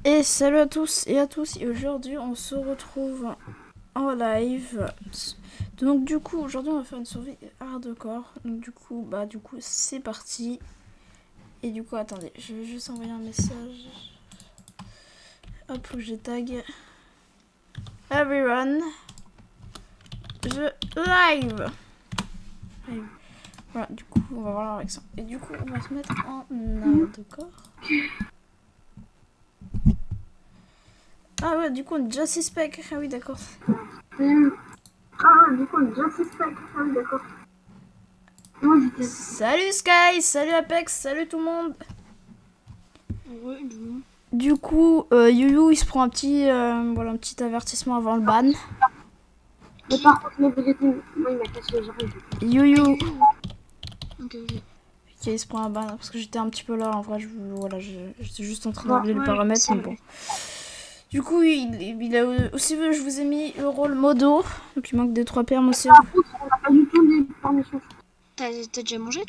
Et salut à tous et à tous, et aujourd'hui on se retrouve en live. Donc du coup aujourd'hui on va faire une survie hardcore. Donc du coup c'est parti. Et du coup attendez, je vais juste envoyer un message. Hop, faut que je tag everyone. Je live. Voilà, du coup on va voir avec ça. Et du coup on va se mettre en hardcore. Ah ouais, du coup on est déjà 6 packs. Ah oui, d'accord. Ah, du coup, on est déjà 6 packs. Ah oui, d'accord. Moi, j'étais... Salut Sky, salut Apex, salut tout le monde. Ouais, Du coup, Youyou il se prend un petit avertissement avant le ban. Mais par contre, les vérités, moi, il m'a cassé les oreilles. Youyou. Ok. Ok, il se prend un ban parce que j'étais un petit peu là en vrai. J'étais juste en train de régler les paramètres, mais bon. Du coup, il a aussi, je vous ai mis le rôle modo. Donc il manque 2-3 permes aussi. Par contre, on n'a pas du tout des permissions. T'as déjà mangé,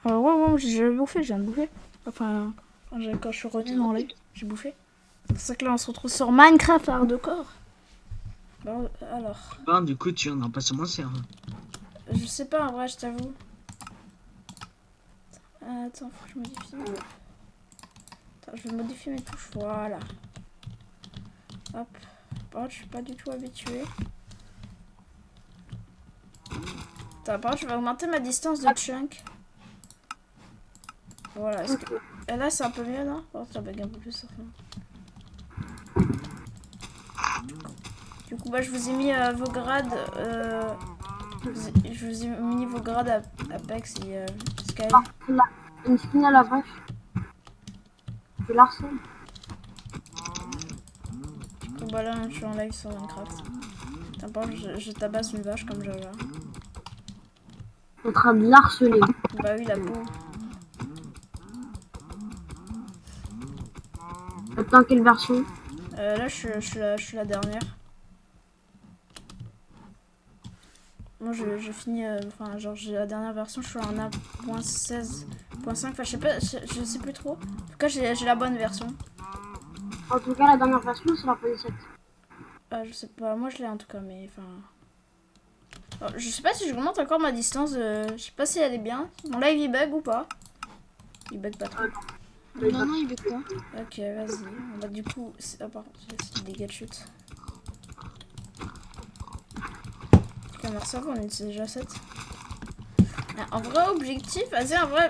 toi? Ouais, j'ai bouffé, je viens de bouffer. Enfin, quand je suis revenue dans live, j'ai bouffé. C'est pour ça que là on se retrouve sur Minecraft hardcore. Bon, alors. Ben, du coup, tu en as pas commencé. Hein. Je sais pas en vrai, je t'avoue. Attends, faut que je modifie. Attends, je vais modifier mes touches, voilà. Hop. Par contre, je suis pas du tout habituée. Attends, par contre, je vais augmenter ma distance de chunk. Voilà, est-ce que... Et là, c'est un peu mieux, non? Oh, ça bug un peu plus. Enfin. Du coup, bah, je vous ai mis vos grades. Je vous ai mis vos grades à Apex et Sky. Une skin à la vache. C'est l'arsenal. Du coup, bah là, je suis en live sur Minecraft. Attends, par contre, je tabasse une vache comme j'avais. En train de l'harceler. Bah oui, la peau. Attends, quelle version? Là, je suis la dernière. Moi, j'ai fini. Enfin, genre, j'ai la dernière version, je suis en 1.16.5. Enfin, je sais pas, je sais plus trop. En tout cas, j'ai la bonne version. En tout cas, la dernière version, c'est la PS7. Je sais pas, moi je l'ai en tout cas, mais enfin. Alors, je sais pas si je remonte encore ma distance. Je sais pas si elle est bien. Mon live il bug ou pas? Il bug pas trop. Non, il veut quoi? Ok, vas-y. Bah, du coup, par contre, c'est des dégâts de chute. Comme ça, on est déjà 7. En vrai, objectif, vas-y, en vrai,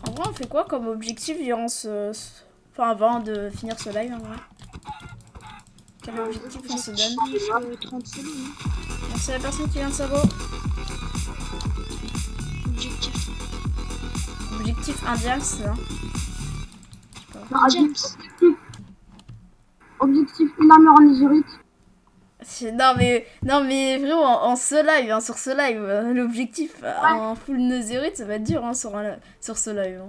on fait quoi comme objectif durant enfin, avant de finir ce live, en vrai? Quel objectif on se donne? 30 secondes. Merci à la personne qui vient de savoir. Objectif indien, c'est ça. Objectif une armure en isérite. Non mais vraiment en ce live, hein, sur ce live, l'objectif en full netherite, ça va être dur hein, sur ce live.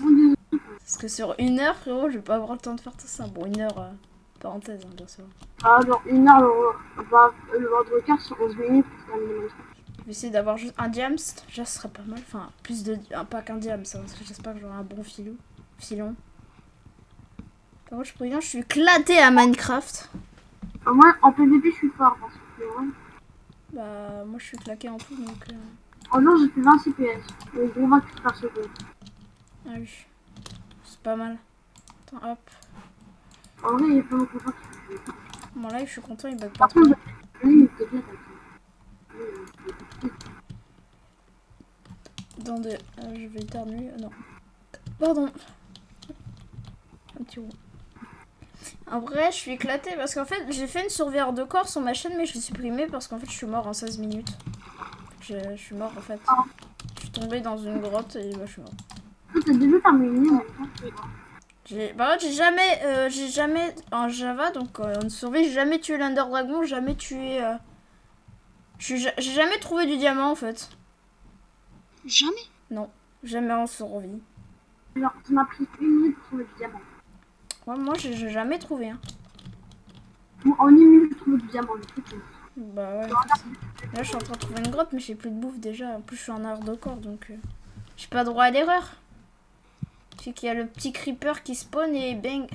Hein. Parce que sur 1 heure, frérot, je vais pas avoir le temps de faire tout ça. Bon, 1 heure, parenthèse, hein, bien sûr. Ah, dans 1 heure, le World Walker sur 11 minutes pour terminer mon truc. Je vais essayer d'avoir juste un diams, déjà ce serait pas mal. Enfin, pas qu'un diams, hein, parce que j'espère que j'aurai un bon filon. Par contre, je préviens, je suis éclatée à Minecraft. Moi, en PVP, je suis fort parce que ouais. Bah, moi je suis claquée en tout donc. En jour, j'ai fait 20 CPS. Le gros 28 par seconde. Ah oui, c'est pas mal. Attends, hop. En vrai, il est pas beaucoup fort. Mon live, je suis content, il bug pas Par trop. contre, il était bien. Attendez, je vais éternuer. Non. Pardon. Un petit rond. En vrai, je suis éclatée parce qu'en fait, j'ai fait une survie hardcore sur ma chaîne, mais je l'ai supprimée parce qu'en fait, je suis mort en 16 minutes. Je suis mort en fait. Je suis tombée dans une grotte et bah, je suis mort. T'as déjà terminé. Par contre, j'ai jamais en Java, donc en survie, j'ai jamais tué l'Under Dragon, jamais tué. J'ai jamais trouvé du diamant en fait. Jamais? Non, jamais en survie. Alors, ça m'a pris 1 minute pour trouver du diamant. Ouais, moi, j'ai jamais trouvé. Hein. En 1 minute, je trouve du diamant. Bah ouais. Là, je suis en train de trouver une grotte, mais j'ai plus de bouffe déjà. En plus, je suis en hardcore, donc j'ai pas droit à l'erreur. C'est qu'il y a le petit creeper qui spawn et bang.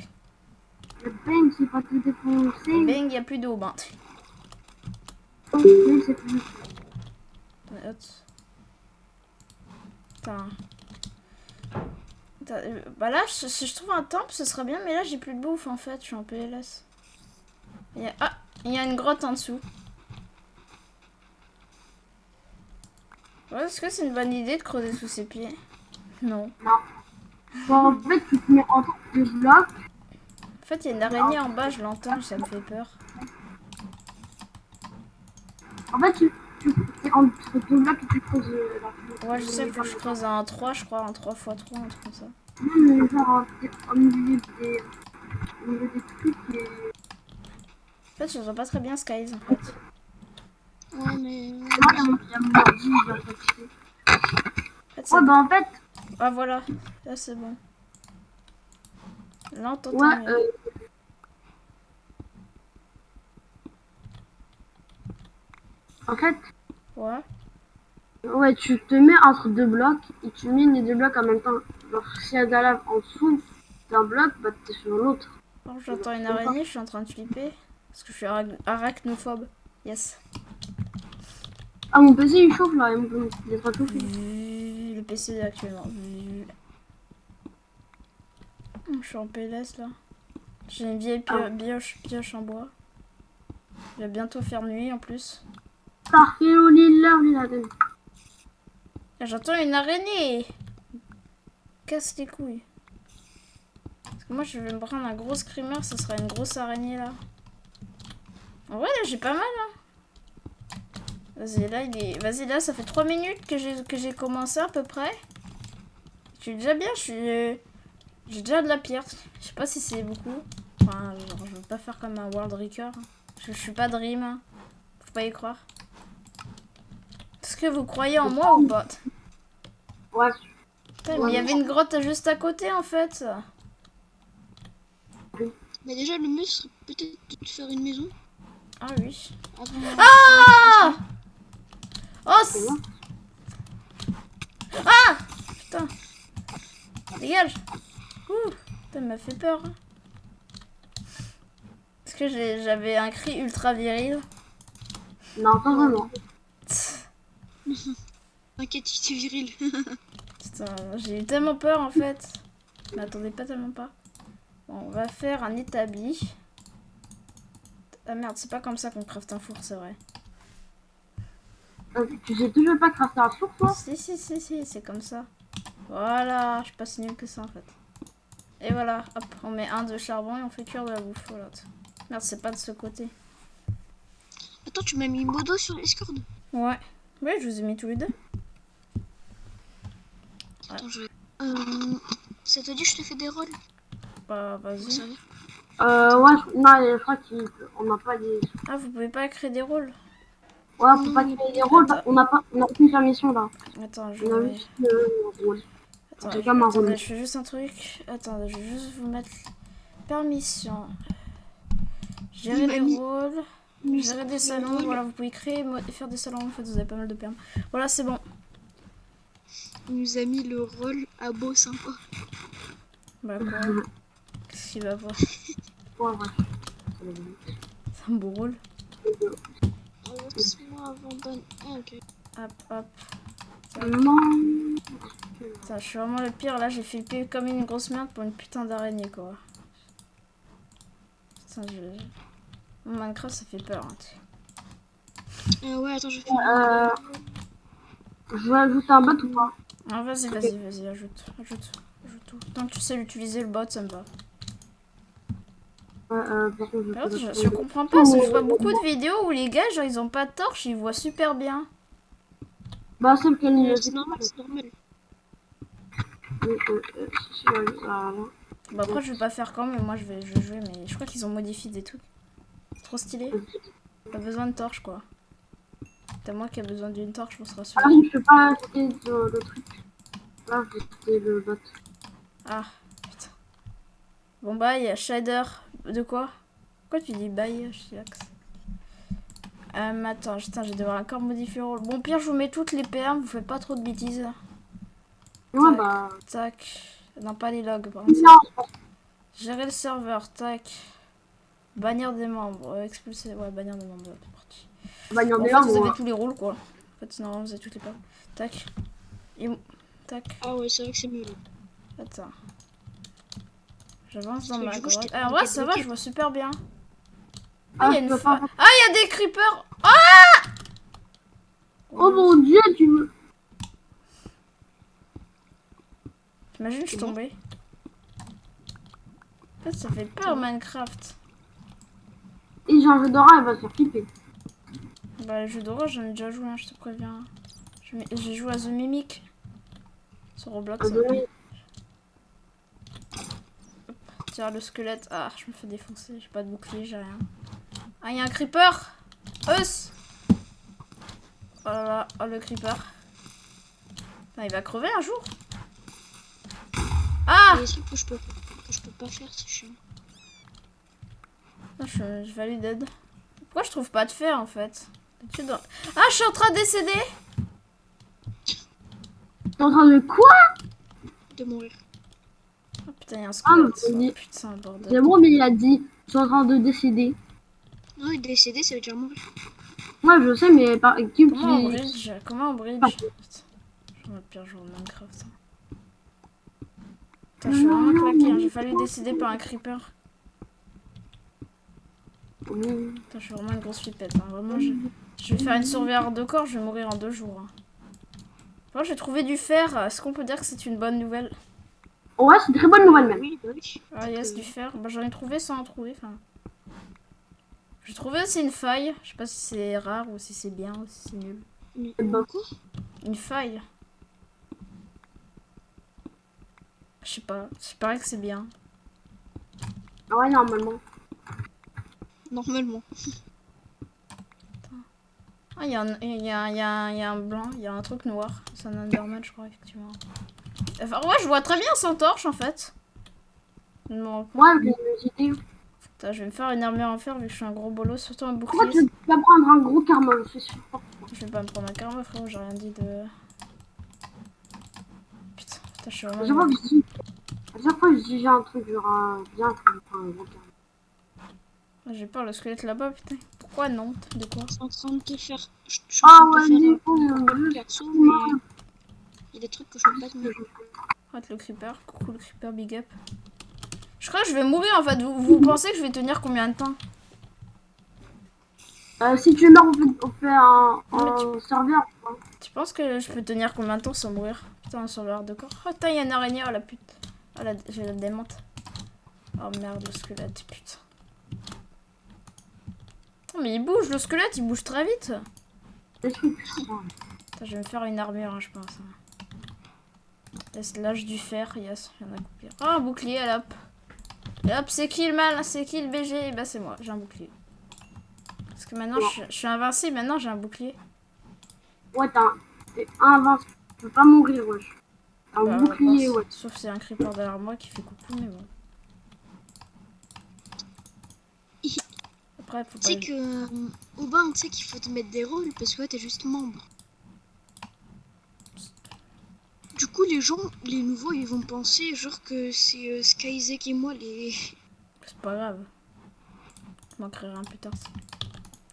Le bang, c'est pas tout défoncé. Et bang, il n'y a plus d'eau. Ben. Bang, c'est plus. Putain. Bah là, si je trouve un temple, ce serait bien, mais là, j'ai plus de bouffe en fait. Je suis en PLS. Ah, il y a une grotte en dessous. Ouais, est-ce que c'est une bonne idée de creuser sous ses pieds? Non. Bon, en fait, tu te mets en tant que bloc. En fait, il y a une araignée en bas, je l'entends, ça me fait peur. En fait, c'est entre deux blocs que tu creuses Ouais, je sais, faut que je creuse un 3, je crois, un 3x3, un truc comme ça. Non, mais genre, au milieu des trucs et... En fait, je vois pas très bien Skies, en fait. Ouais, mais. Moi, il y a mon ordi, il va fatiguer. En fait, Ouais, bah en fait, ah, voilà. Là, c'est bon. Là, on t'entend ouais, mieux. en fait, Ouais. tu te mets entre deux blocs et tu mines les deux blocs en même temps. Genre, s'il y a de la lave en dessous d'un bloc, bah t'es sur l'autre. Alors, j'entends une araignée, je suis en train de flipper. Parce que je suis arachnophobe. Yes. Ah, mon PC il chauffe là, il est pas chauffé. Le PC actuellement. Je suis en PLS là. J'ai une vieille pioche en bois. Il va bientôt faire nuit en plus. Ah, j'entends une araignée. Casse les couilles. Parce que moi je vais me prendre un gros screamer, ça sera une grosse araignée là. En vrai là j'ai pas mal hein. Vas-y là ça fait 3 minutes que j'ai commencé à peu près. Je suis déjà bien, j'ai déjà de la pierre. Je sais pas si c'est beaucoup. Enfin genre, je veux pas faire comme un World Record. Je suis pas Dream. Hein. Faut pas y croire. Est-ce que vous croyez en moi ou pas? Ouais. Putain, mais il y avait une grotte juste à côté en fait. Mais déjà, le mieux serait peut-être de te faire une maison. Ah oui. Avant... Ah oh ah putain. Dégage. Ouh. Putain, m'a fait peur. Est-ce que j'avais un cri ultra viril? Non, pas vraiment. T'inquiète, j'étais viril. Putain, j'ai eu tellement peur en fait. Je m'attendais pas tellement pas. Bon, on va faire un établi. Ah merde, c'est pas comme ça qu'on craft un four, c'est vrai. Tu sais toujours pas crafter un four, toi? Si, c'est comme ça. Voilà, je suis pas si nul que ça en fait. Et voilà, hop, on met un de charbon et on fait cuire de la bouffe. Voilà. Merde, c'est pas de ce côté. Attends, tu m'as mis modo sur Discord? Ouais. Ouais, je vous ai mis tous les deux. Attends, je vais... ça te dit je te fais des rôles? Bah, vas-y. Ouais, non, je crois qu'on n'a pas des... Ah, vous pouvez pas créer des rôles? Ouais, faut pas créer des rôles, on n'a aucune permission là. Attends, je On a vais... juste le rôle. Attendez, je fais juste un truc. Attendez, je vais juste vous mettre permission. Gérer les rôles. Gérer des salons. Voilà, vous pouvez créer et faire des salons. En fait, vous avez pas mal de permis. Voilà, c'est bon. Il nous a mis le rôle à beau sympa. Bah quoi? Qu'est-ce qu'il va voir? Ouais, ouais. C'est un beau rôle. Moi avant bonne. Ah, ok. Hop. Non. Putain, je suis vraiment le pire. Là, j'ai flippé comme une grosse merde pour une putain d'araignée, quoi. Putain, Minecraft, ça fait peur. Hein, ouais, attends, je fais... je vais ajouter un bot ou pas? ah, vas-y, ajoute tout. Tant que tu sais l'utiliser, le bot, ça me va. Par contre, je comprends pas, parce que je vois beaucoup de vidéos où les gars, genre, ils ont pas de torche, ils voient super bien. Bah, c'est lequel c'est normal, c'est normal. Bah après, je vais pas faire comme, mais moi, je vais jouer, mais je crois qu'ils ont modifié des trucs. Trop stylé. Pas besoin de torche, quoi. C'est moi qui a besoin d'une torche pour se rassurer. Ah, je peux pas acheter le truc. Là, je vais acheter le bot. Ah, putain. Bon, bah, il y a shader. De quoi? Pourquoi tu dis bye, Chiax? Attends, je vais devoir encore modifier le rôle. Bon, pire, je vous mets toutes les permes, vous faites pas trop de bêtises. Ouais, bah. Tac. Non, pas les logs, par contre. Non, je pense Gérer le serveur, tac. Bannir des membres, expulser. Ouais, bannir des membres, c'est parti. que bah, il y en En a fait, un, vous bon, avez tous les rôles, quoi. En fait, non, vous avez toutes les pas. Tac. Et... Tac. Ah ouais, c'est vrai que c'est mieux là. Attends. J'avance dans Parce que ma du coup, je grotte. t'ai Ah, pas ouais, ça va, débloqué. je vois super bien. Ah, Ah, il y a je une peux fa... pas. Ah, il y a des creepers. Ah Oh mon dieu, tu me... T'imagines, je suis tombée. En fait, ça fait peur, Minecraft. Et j'ai un jeu d'horreur, elle va se faire flipper. Bah, le jeu d'horreur, j'en ai déjà joué, hein, je te préviens. J'ai joué à The Mimic. Sur Roblox. Ah, oui. Tiens, le squelette. Ah, je me fais défoncer. J'ai pas de bouclier, j'ai rien. Ah, il y a un creeper. Us. Oh là là, oh le creeper. Ah, il va crever un jour. Ah, Il y a des trucs que je peux pas faire, c'est chiant. ah, je valide dead. Pourquoi je trouve pas de fer en fait? Ah, je suis en train de décéder. T'es en train de quoi? De mourir. Oh putain, il y a un Ah, squelette. mais Oh, putain, bordel. c'est bon, mais il a dit, je suis en train de décéder. Non, il est décédé, ça veut dire mourir. Moi, je sais, mais par équipe, Comment on bridge? Comment on bridge? Putain, je le pire jour de Minecraft. Putain, je suis vraiment claqué, hein. J'ai fallu décéder par un creeper. Putain, je suis vraiment une grosse flippette. Hein. Vraiment, je vais faire une survie hardcore, je vais mourir en 2 jours. Hein. Bon, j'ai trouvé du fer. Est-ce qu'on peut dire que c'est une bonne nouvelle? Ouais, c'est une très bonne nouvelle même. Oui, bah oui. Ah, yes, du fer. Bah, j'en ai trouvé sans en trouver. Enfin... J'ai trouvé aussi une faille. Je sais pas si c'est rare ou si c'est bien ou si c'est nul. Bon. Quoi? Une faille. Je sais pas. Je parie que c'est bien. Ah ouais, normalement. Normalement. Ah, il y a un blanc. Il y a un truc noir. C'est un Enderman, je crois, effectivement. Enfin, ouais, je vois très bien sans torche, en fait. Non. Ouais, j'ai une idée. Putain, je vais me faire une armure en fer vu que je suis un gros bolos. Surtout un Pourquoi bouclier. tu vas prendre un gros karma, je suis sûr. Je vais pas me prendre un karma, frérot. J'ai rien dit de... Putain, je suis À vraiment... chaque fois que je dis, à chaque fois que je dis j'ai un truc, genre, bien, je vais prendre un gros karma. J'ai peur, le squelette là-bas, putain. Pourquoi non? De quoi? Je suis en train de te faire. Je suis Ah en train ouais, de te du faire coup, un perso, mais il y a des trucs que je peux pas te mettre. Arrête le creeper. Coucou le creeper, big up. Je crois que je vais mourir en fait. Vous pensez que je vais tenir combien de temps? si tu meurs, on fait un Ouais, serveur. Hein. Tu penses que je peux tenir combien de temps sans mourir? Putain, un serveur de corps. Oh putain, il y a une araignée, oh la pute. Oh la... j'ai la démente. Oh merde, le squelette, putain. Oh, mais il bouge, le squelette, il bouge très vite. Des trucs. Attends, je vais me faire une armure, hein, je pense. Laisse l'âge du fer, yes, je viens d'accomplir. Oh, un bouclier, allez hop. Et hop, c'est qui le mal? C'est qui le BG? Et bah, c'est moi, j'ai un bouclier. Parce que maintenant, je suis invincible, maintenant j'ai un bouclier. Ouais, t'es invincible. Tu peux pas mourir, wesh. T'as un Bah, bouclier, pense- ouais. Sauf si c'est un creeper derrière moi qui fait coucou, mais bon. Après, faut Tu sais pas... que au bas, tu sais qu'il faut te mettre des rôles parce que là, t'es juste membre. Du coup, les gens, les nouveaux, ils vont penser genre que c'est Skyzek et moi les. C'est pas grave. Je m'en créerai un plus tard.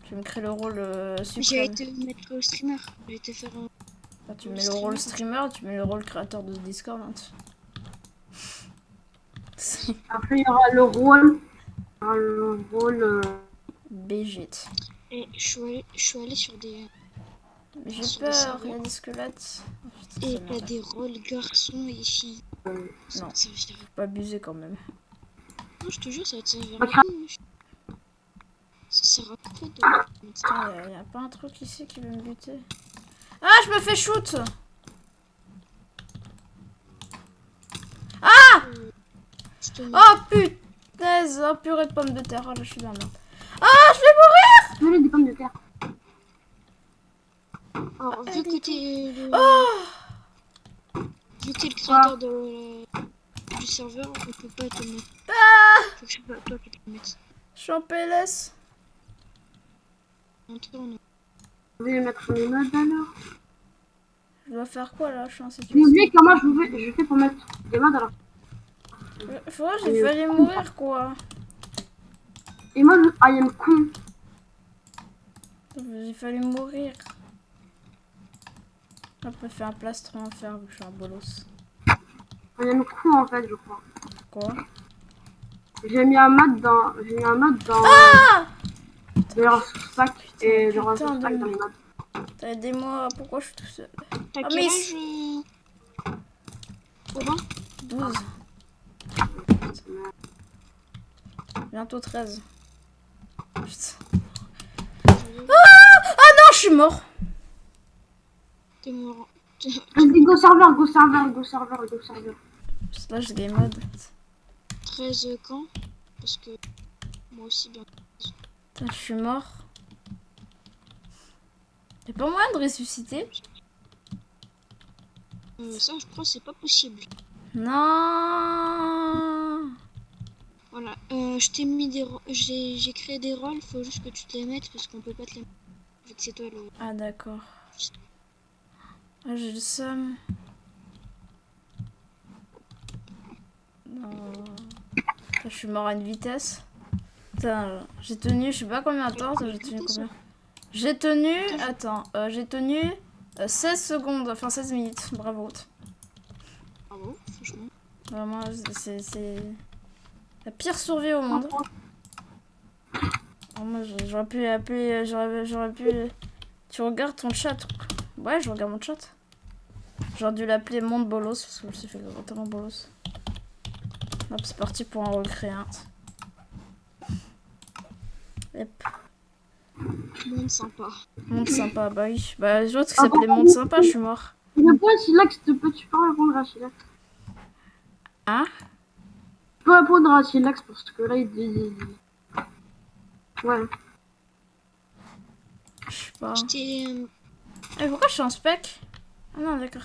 Je vais me créer le rôle J'allais suprême. te mettre au streamer. J'allais te faire un. Enfin, tu mets le rôle streamer, tu mets le rôle créateur de Discord. Hein, Après, il y aura le rôle. Il y aura le rôle. BG. Et je suis allée sur des. J'ai Sur des peur, serveurs. il y a des squelettes. Oh, putain, Et ça t'as m'énerve. des rôles garçons et filles. Ça Non. va te servir. Faut pas abuser quand même. Non, je te jure, ça va te servir. Ok. à rien. Ça sert à quoi de. Putain, y a pas un truc ici qui veut me buter. Ah, je me fais shoot! Je te mets. Oh punaise! Oh purée de pommes de terre. Oh là, je suis dans la merde. Je veux des pommes de terre. Alors, vu que t'es le. Oh! Vu que t'es le créateur du serveur, on peut pas te mettre. Faut que c'est pas toi qui te le mettes. Je suis en PLS. En tout cas, on a. Je vais les mettre sur les modes alors. Je dois faire quoi là? Je suis en J'ai situation. oublié comment je fais pour mettre des modes alors. J'ai failli mourir quoi. Et moi, I am con. J'ai failli mourir. Après, faire un plastron à faire vu que je suis un bolos. I am con en fait, je crois. Quoi? J'ai mis un mode dans. Ah! Les ressources pack et les Putain ressources pack de- dans les modes. Aidez-moi, pourquoi je suis tout seul? T'as Ah, quel mais âge Aubin 12. Bientôt 13. Putain. Ah non, je suis mort. T'es mort. Vas-y, go serveur, go serveur, go serveur, go serveur. Là, j'ai game mode. 13 quand Parce que moi aussi bien. Putain, je suis mort. Y'a pas moyen de ressusciter? Ça, je crois, c'est pas possible. Non. Voilà, je t'ai mis des j'ai créé des rôles, faut juste que tu te les mettes parce qu'on peut pas te les mettre. Vu que c'est toi le. Ah d'accord. Ah, j'ai le seum. Non. Putain, je suis mort à une vitesse. Putain, j'ai tenu, je sais pas combien de temps. Attends, j'ai tenu combien? J'ai tenu, attends, j'ai tenu 16 secondes, enfin 16 minutes. Bravo. Bravo, franchement. Vraiment, c'est la pire survie au monde. Oh, moi, j'aurais pu appeler, j'aurais pu. Tu regardes ton chat? Ouais, je regarde mon chat. J'aurais dû l'appeler Monde Bolos parce que je me suis fait totalement bolos. Hop, c'est parti pour en recréer un. Yep. Monde sympa. Monde sympa, bah oui. Bah, je vois que ça s'appelait Monde sympa, je suis mort. Je peux, Silex, peux-tu pas répondre à Silex? Hein? Je peux répondre à Silex parce que là, il dit. Ouais. Je sais pas. J'étais. Eh, pourquoi je suis en spec? Ah non, d'accord.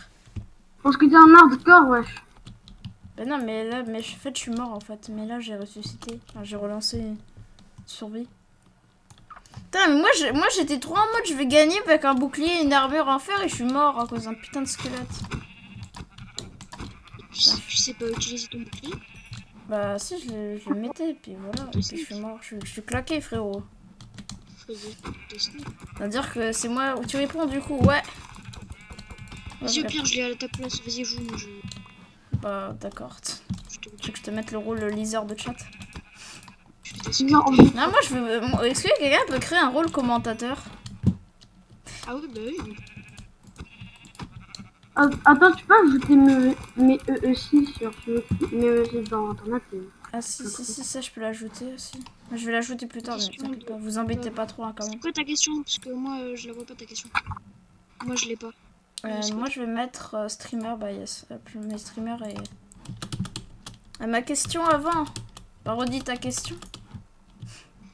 Parce que t'es un hardcore, wesh. Bah non, mais là, en fait, je suis mort en fait. Mais là, j'ai ressuscité. Enfin, j'ai relancé une survie. Putain, mais moi j'étais trop en mode je vais gagner avec un bouclier et une armure en fer et je suis mort à cause d'un putain de squelette. Tu sais pas utiliser ton bouclier? Bah si, je le mettais et puis voilà. Et puis je suis mort. Je suis claqué, frérot. C'est-à-dire que c'est moi où tu réponds du coup, ouais. Vas-y, au pire, je l'ai à ta place. Vas-y, joue, moi je. Bah d'accord. Je te Tu veux que je te mette le rôle liseur de chat? je fais des Non, Non, moi je veux. Est-ce que quelqu'un peut créer un rôle commentateur? Ah oui, bah oui. attends, tu peux ajouter mes EE6 sur mes EE6 dans Internet. Ah si, ça je peux l'ajouter aussi. Je vais l'ajouter plus tard, mais t'inquiète pas. Vous embêtez pas trop hein, quand C'est même. quoi ta question? Parce que moi, je la vois pas ta question. Moi, je l'ai pas. Moi je vais mettre streamer, bah yes. Hop, je mets streamer et. Ma question avant. Bah redis ta question.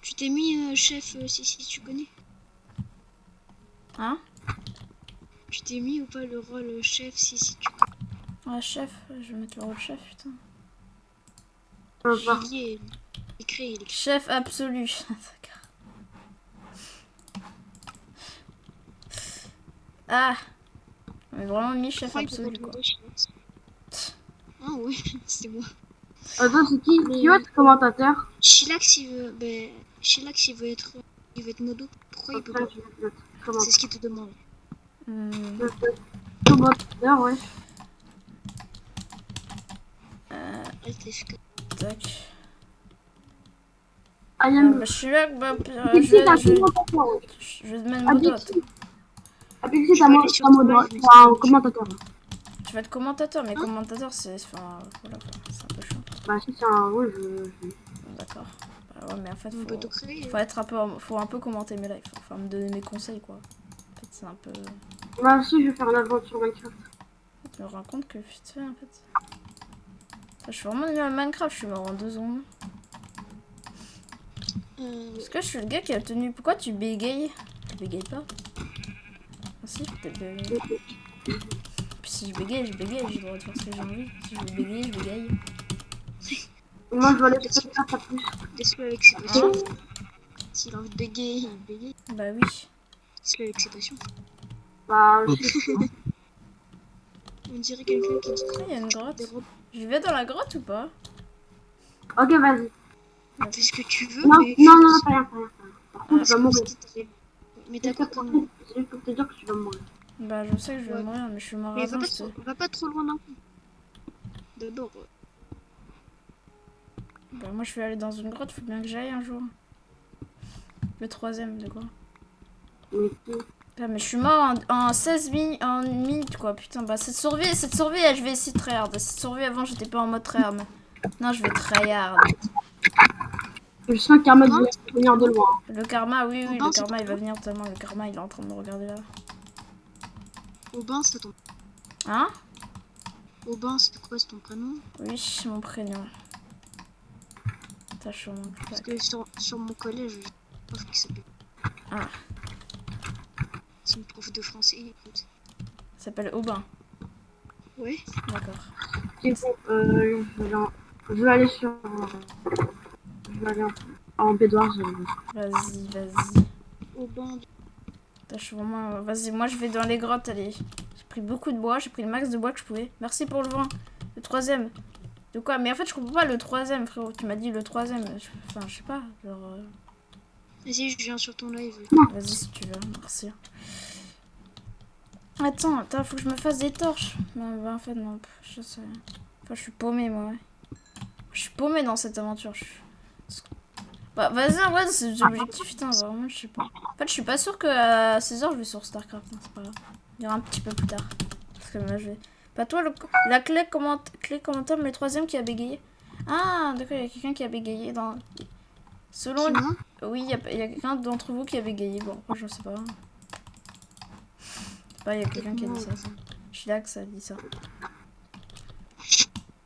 Tu t'es mis chef, si tu connais. Hein? Tu t'es mis ou pas le rôle chef, si tu connais. Ouais, chef, je vais mettre le rôle chef, putain. Il est créé, il est créé. Chef absolu. D'accord. Ah! On est vraiment mis chef Pourquoi il peut absolu pas quoi. demander, Chilax? Ah ouais, c'est moi. Attends, c'est qui va être commentateur? Chilax, il veut. Ben, Chilax, il veut être modo. Pourquoi il peut pas? C'est ce qu'il te demande. Commentateur, ouais. LTFK. Tac. I am. Bah, je suis là, bah, Pixie, t'as commentateur, ouais. je vais te mettre modo. Pixie, t'as un commentateur. Tu vas être commentateur, mais commentateur c'est. Enfin, voilà quoi, c'est un peu chiant. Bah, si c'est un. Ouais, D'accord. Bah, ouais, mais en fait, On peut tout créer. faut un peu commenter mes lives. Enfin, me donner mes conseils quoi. En fait, c'est un peu. Moi aussi, je vais faire une aventure Minecraft. Je me rends compte que vite fait en fait. Je suis vraiment nul à Minecraft, je suis mort en 2 secondes. Est-ce que je suis le gars qui a tenu. Pourquoi tu bégayes? Tu bégayes pas? Ah si, peut-être bégayer. Puis si je bégaye, j'ai le droit de faire ce que j'ai envie. Si je veux bégayer, je bégaye. Moi, je vais aller faire ça plus. Laisse-le avec ses passions. S'il a envie de bégayer, il bégaye. Bah oui. Laisse-le avec ses passions. Bah, je sais pas. On dirait quelqu'un qui dit Ah, il y a une grotte. des robes. Je vais dans la grotte ou pas? Ok, vas-y. Fais ce que tu veux, Non, mais non, non, pas rien, pas rien. Par contre, tu vas mourir. Mais C'est d'accord, comme. juste pour te dire que tu vas mourir. Bah, je sais que je vais Ouais. mourir, mais je suis mort Mais avant, je sais. va pas trop loin non plus. D'abord, Bah, moi, je vais aller dans une grotte, faut bien que j'aille un jour. Le 3ème, de quoi? Mais qui Ah, mais je suis mort en 16 minutes, quoi. Putain, bah, cette survie, je vais essayer de tryhard. Cette survie, avant, j'étais pas en mode tryhard, mais... Non, je vais tryhard. Je sens qu'il y a un mode Non, qui va venir de loin. Le karma, oui, Au le bain, c'est karma, il va quoi? venir tellement. Le karma, il est en train de me regarder là. Aubin, c'est ton. Hein? Aubin, c'est quoi, c'est ton prénom? Oui, c'est mon prénom. T'as chaud, mon Parce tac. que sur mon collège, j'ai une prof qui s'appelle. Ah, C'est une prof de français, écoute. ça s'appelle Aubin. Ouais. D'accord. C'est bon, je vais aller sur... je vais aller en Bédouard, Vas-y, vas-y. Aubin. T'as chaud, vraiment. Vas-y, moi, je vais dans les grottes, allez. J'ai pris beaucoup de bois, j'ai pris le max de bois que je pouvais. Merci pour le vent. Le 3ème. De quoi? Mais en fait, je comprends pas le 3ème, frérot. Tu m'as dit le 3ème. Enfin, je sais pas. Genre. Vas-y, je viens sur ton live. Vas-y, si tu veux. Merci. Attends, faut que je me fasse des torches. Bah, en fait, non. Je sais. Enfin, je suis paumée, moi. Ouais. Je suis paumée dans cette aventure. Bah, vas-y, en vrai, c'est l'objectif. Putain, vraiment, je sais pas. En fait, je suis pas sûre qu'à 16h, je vais sur StarCraft. Hein, c'est pas grave. Il y aura un petit peu plus tard. Parce que moi, je vais. Bah, toi, la clé commentaire, mais le 3ème qui a bégayé. Ah, d'accord, il y a quelqu'un qui a bégayé dans. Selon. C'est moi. Oui, il y a quelqu'un d'entre vous qui a bégayé. Bon, moi, je sais pas. Il y a quelqu'un qui a dit ça. Je suis là que ça a dit ça.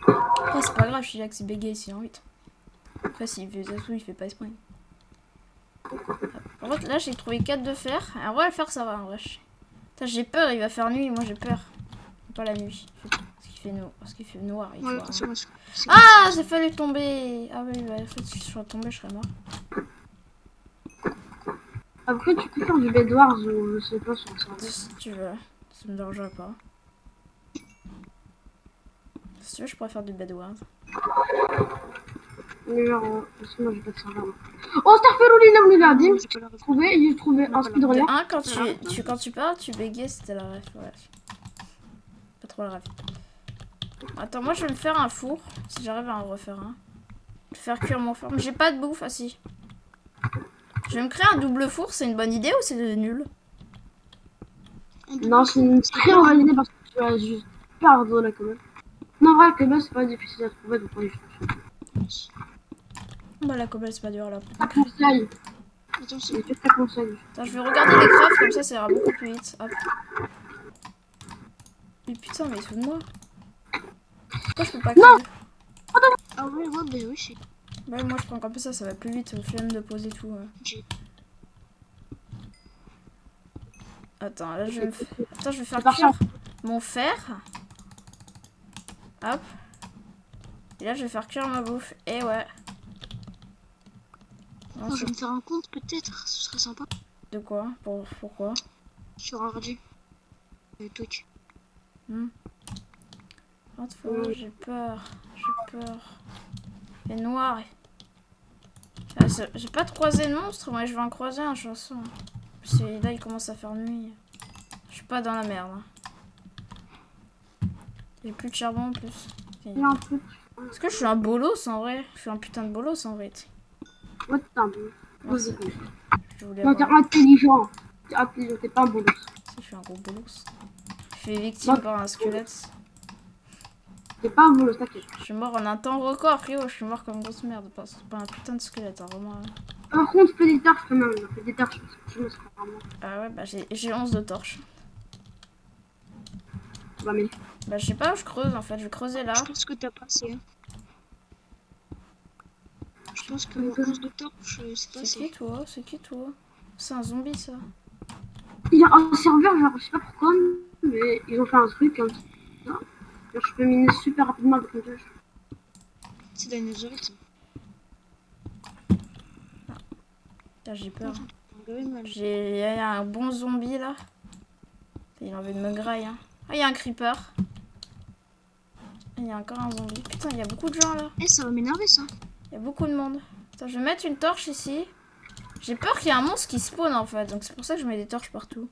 Après, c'est pas grave, je suis là que c'est bégaye s'il a envie. Après, s'il fait ça tout, il fait pas exprès. En fait, là, j'ai trouvé 4 de fer. En vrai, le fer, ça va, en vrai. Putain, j'ai peur, il va faire nuit. Moi, j'ai peur. Pas la nuit. Parce qu'il fait noir. Il Ouais, faut... c'est moi. Ah, j'ai failli tomber. Ah oui, bah, en fait, si je serais tombé, je serais mort. Après, tu peux faire du Bédouard, je sais pas sur le serveur. Si tu veux. Ça me dérangerait pas. Si tu veux, je pourrais faire du Bedwars. Mais genre, parce que moi, j'ai pas de serveur. Oh, Starfelouli, là, on est là, j'ai trouvé un speedrunner. Quand tu parles, tu bégayes, c'était la ref. Ouais. Pas trop la ref. Attends, moi je vais me faire un four. Si j'arrive à en refaire un. Je vais faire cuire mon four. Mais j'ai pas de bouffe, ah si. Je vais me créer un double four, c'est une bonne idée ou c'est nul? Non, c'est une très bonne idée parce que tu vas juste perdre là quand même. Non, en vrai, que c'est pas difficile à trouver, donc on est Bah la cobble c'est pas dur là. ça conseille. Attends, C'est que ça conseille. Attends, je vais regarder les crafts comme ça ira beaucoup plus vite. Hop. Mais putain, mais il se fout de moi. Pourquoi je peux pas Non. Ah ouais, bah oui, c'est. Bah moi je prends comme ça va plus vite. Flemme de poser tout. Ouais. Attends, là je vais me... Attends, je vais faire cuire mon fer. Hop. Et là je vais faire cuire ma bouffe. Et ouais. Non, Oh, je vais me faire un compte peut-être, ce serait sympa. De quoi? Pourquoi? Sur RD. Twitch. J'ai peur. J'ai peur. Il est noir. J'ai pas de croisé de monstre, moi je vais en croiser un chanson. Parce que là il commence à faire nuit. Je suis pas dans la merde. Hein. J'ai plus de charbon en plus. Est-ce que je suis un bolos en vrai? Je suis un putain de bolos en vrai. Ouais, t'es un bolos. Non, t'es intelligent. T'es intelligent, t'es pas un bolos. Si, je suis un gros bolos. Je suis victime par un squelette. T'es pas un bolos, t'inquiète. Je suis mort en un temps record, frérot. Je suis mort comme une grosse merde. C'est pas un putain de squelette, hein, vraiment. Par contre, fais des torches quand même. Fais des torches. Ah ouais, bah j'ai 11 de torches. Bah, mais. Bah, je sais pas où je creuse en fait. Je vais creuser là. Je pense que t'as passé. Je pense que 11 de torches, c'est pas C'est qui toi? C'est qui toi? C'est un zombie ça. Il y a un serveur, genre, je sais pas pourquoi, mais ils ont fait un truc comme ça. Genre, je peux miner super rapidement avec une touche. C'est Dinosaurite. Là, j'ai peur. Il Il y a un bon zombie là. Il a envie de me grailler. Hein. Ah, il y a un creeper. Il y a encore un zombie. Putain, il y a beaucoup de gens là. Eh, ça va m'énerver ça. Il y a beaucoup de monde. Attends, je vais mettre une torche ici. J'ai peur qu'il y ait un monstre qui spawn en fait, donc c'est pour ça que je mets des torches partout.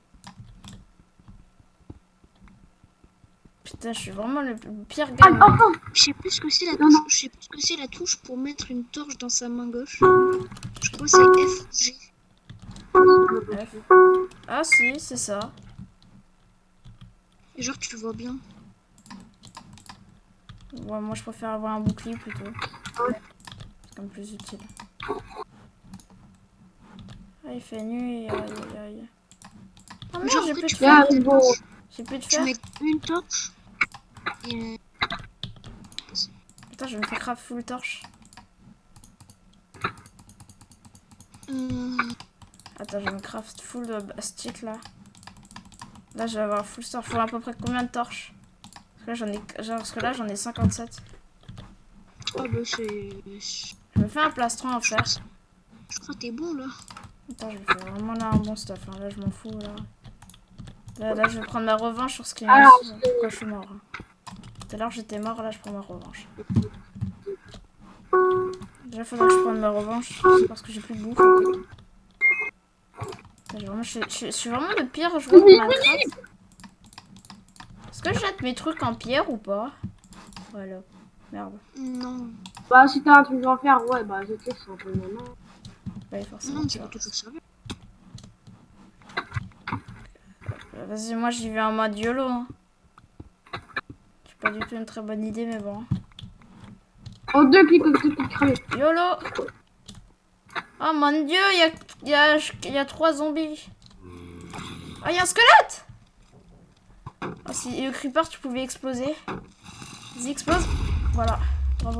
Putain, je suis vraiment le pire Ah, gamer. enfin. Je sais plus ce que c'est la Non, touche. non. Je sais plus ce que c'est la touche pour mettre une torche dans sa main gauche. Je crois que c'est F ou G. F. Ah si, c'est ça. Et genre tu le vois bien. Ouais, moi je préfère avoir un bouclier plutôt. C'est comme plus utile. Ah, il fait nuit, aïe aïe aïe. Ah merde, Genre, j'ai après, plus de tu fer. Là, fais c'est une bon. torche, J'ai plus de tu fer. mets une torche. Et Attends, je vais me faire craft full torche. Attends, je vais me craft full stick là. Là, je vais avoir full torche. Faut à peu près combien de torches? Parce que là, j'en ai 57. oh bah c'est. Je me fais un plastron à faire. Je crois que t'es bon là. Attends, je vais faire vraiment là un bon stuff. Hein. Là, je m'en fous là. Là, je vais prendre ma revanche sur ce qui Alors, pourquoi je suis mort. Hein. Tout à l'heure, j'étais mort. Là, je prends ma revanche. Déjà, faudrait que je prenne ma revanche. C'est parce que j'ai plus de bouffe. Je suis vraiment le pire joueur de Minecraft. Est-ce que je jette mes trucs en pierre ou pas? Voilà. Merde. Non. Bah, si t'as un truc à faire, ouais, bah, je te laisse un peu maintenant. Ouais, forcément. Non, tu ça va vois. toujours servir. Vas-y, moi j'y vais en mode YOLO. Hein. C'est pas du tout une très bonne idée, mais bon. Oh, deux clics cramés. YOLO! Oh mon dieu, il y a 3 zombies. Oh, il y a un squelette! Oh, si le creeper, tu pouvais exploser. Vas-y, explose. Voilà, bravo.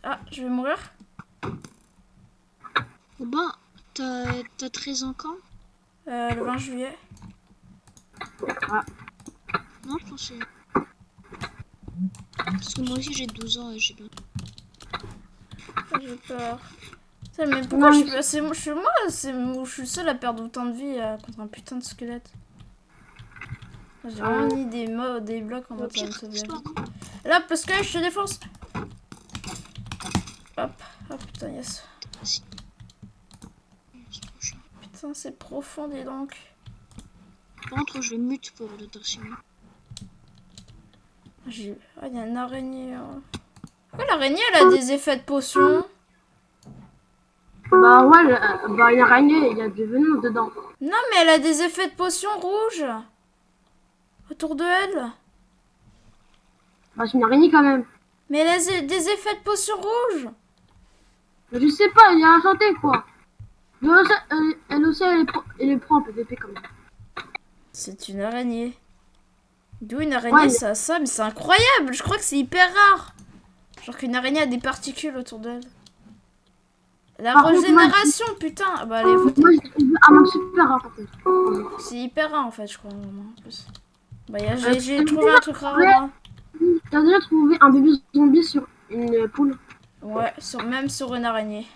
Ah, je vais mourir. Oh bah, t'as 13 ans quand? Le 20 juillet. Non, je pensais. Parce que moi aussi j'ai 12 ans et j'ai bien. J'ai peur. Putain, mais pourquoi Non, je suis le seul à perdre autant de vie contre un putain de squelette. J'ai vraiment mis des blocs en Au mode ça pire, me sauve la histoire, vie. non? Là, parce que je te défonce. Hop. Oh putain, yes. Si. C'est trop chiant. Putain, c'est profond, dis donc. Par contre, je vais mute pour le torsionnel. Ah, il y a une araignée. Hein. Pourquoi l'araignée, elle a des effets de potion? Bah, ouais, bah, il y a araignée, il y a des venons dedans. Non, mais elle a des effets de potion rouges. Autour de elle. Bah, c'est une araignée quand même. Mais elle a des effets de potion rouges. Mais je sais pas, il y a un chanté, quoi. Elle aussi, elle est pro en PVP quand même. C'est une araignée. D'où une araignée, Ouais, ça a ça, mais c'est incroyable. Je crois que c'est hyper rare. Genre qu'une araignée a des particules autour d'elle. La Par contre, régénération, putain. Ah bah, allez, faut Moi, j'ai trouvé un mode super rare, par contre. c'est hyper rare en fait, je crois. Vraiment, en plus. Bah, j'ai trouvé un truc rare. Ouais. Moi. T'as déjà trouvé un bébé zombie sur une poule? Ouais, même sur une araignée.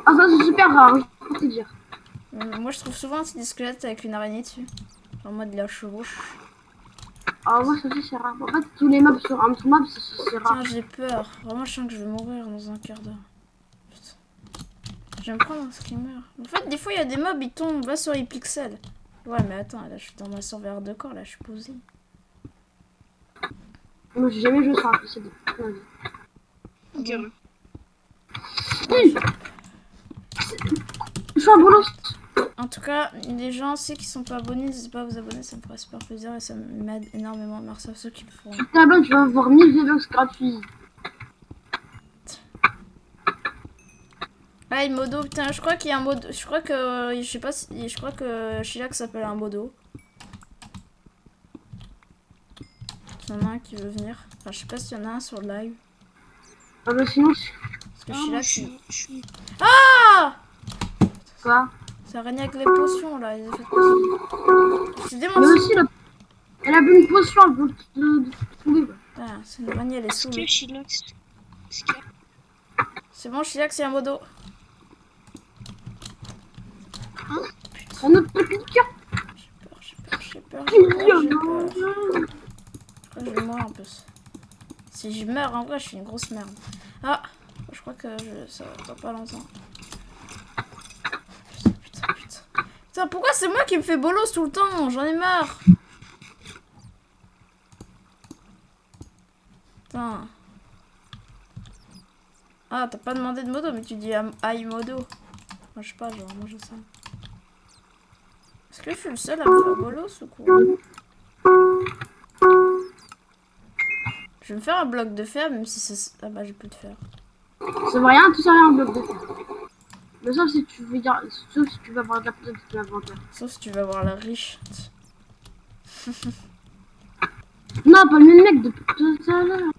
Ah, ça, c'est super rare, je peux te dire. Moi, je trouve souvent des squelettes avec une araignée dessus. En mode la chevauche. Ah, moi, ça aussi, c'est rare. En fait, tous les mobs sur un map, c'est rare. Tiens, j'ai peur. Vraiment, je sens que je vais mourir dans un quart d'heure. Putain. Je vais me prendre un screamer. En fait, des fois, il y a des mobs, ils tombent, va sur les pixels. Ouais, mais attends, là, je suis dans ma surveillance de corps, là, je suis posée. Moi, j'ai jamais joué sur un PC de toute ma vie. Ok, ouais. Oui. Je suis un bolos. En tout cas, les gens aussi qui sont pas abonnés, n'hésitez pas à vous abonner, ça me ferait super plaisir et ça m'aide énormément. Merci à ceux qui le font. Tu t'abonnes, tu vas avoir 1000 V-Bucks gratuits. Ah, le modo, putain, je crois qu'il y a un modo. Je crois que. Je sais pas si. Je crois que Shilax s'appelle un modo. Il y en a un qui veut venir. Enfin, je sais pas s'il y en a un sur le live. Ah, bah, sinon, Parce que Ah, moi, Shilax. je suis. Ah! quoi? C'est araignée avec les potions là, les effets de potions. C'est Mais démon. aussi, elle a bu une potion, elle peut te trouver. Ah, c'est une araignée, elle est Est-ce sous que l'eau. Shilox. Est-ce qu'il y a. C'est bon, Shilax, c'est un modo. Un autre piqueur. J'ai peur. Je crois que je vais mourir en plus. Si je meurs, en vrai, je suis une grosse merde. Ah, je crois que ça va pas longtemps. Putain. Putain, pourquoi c'est moi qui me fais bolos tout le temps? J'en ai marre. Putain. Ah, t'as pas demandé de modo, mais tu dis aïe modo. Moi, je sais pas, genre, moi je sais. Est-ce que je suis le seul à me faire bolos ou quoi? Je vais me faire un bloc de fer, même si c'est... Ah bah, j'ai plus de fer. Ça veut rien, tout ça rien, un bloc de fer. Mais sauf si tu veux dire, sauf si tu veux avoir de la place de l'inventaire. Sauf si tu vas voir la riche. Non, pas le même mec de tout à l'heure.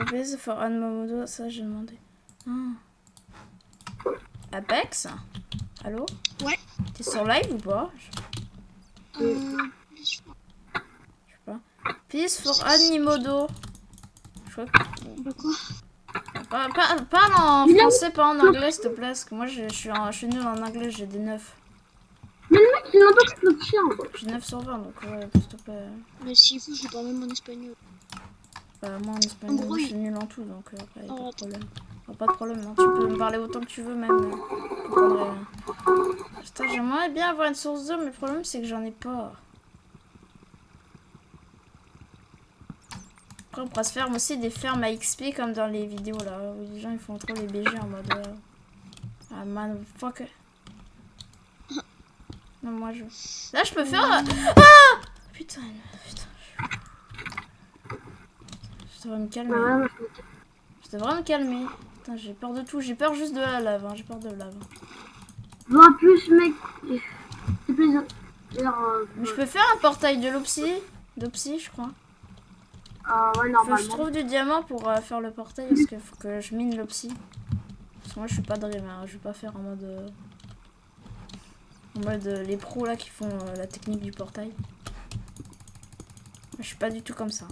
Please for add modo, ça j'ai demandé. Ah. Apex? Allô? Ouais. T'es sur live ou pas? Je sais pas. Please for add modo. Je crois que... Bah quoi? Parle en français, pas en anglais, s'il te plaît. Parce que moi, je suis nul en anglais, j'ai des 9. Mais le mec, il n'a pas que le chien. J'ai 9 sur 20, donc ouais, s'il te plaît. Mais s'il faut, je parle même en espagnol. Bah, moi, en espagnol, En gros, je suis nul en tout, donc après, y a pas de Oh, problème. Pas de problème, hein. Tu peux me parler autant que tu veux, même. Je comprendrai rien. Putain, j'aimerais bien avoir une source d'eau, mais le problème, c'est que j'en ai pas. Après, on pourra se faire aussi des fermes à XP comme dans les vidéos là, où les gens ils font trop les BG en mode. Ah man, fuck. Non, moi je. Là, je peux faire. Ah! Putain. Je devrais me calmer. Ouais, Je devrais me calmer. Putain, j'ai peur de tout. J'ai peur juste de la lave. Hein. J'ai peur de la lave. bon, en plus, mec, c'est plaisir. Mais je peux faire un portail de l'Opsy. D'Opsy, je crois. Ouais, Faut que normalement. je trouve du diamant pour faire le portail parce qu'il faut que je mine l'Opsy. Parce que moi je suis pas dreamer, hein. Je vais pas faire en mode. Les pros là qui font la technique du portail. Je suis pas du tout comme ça.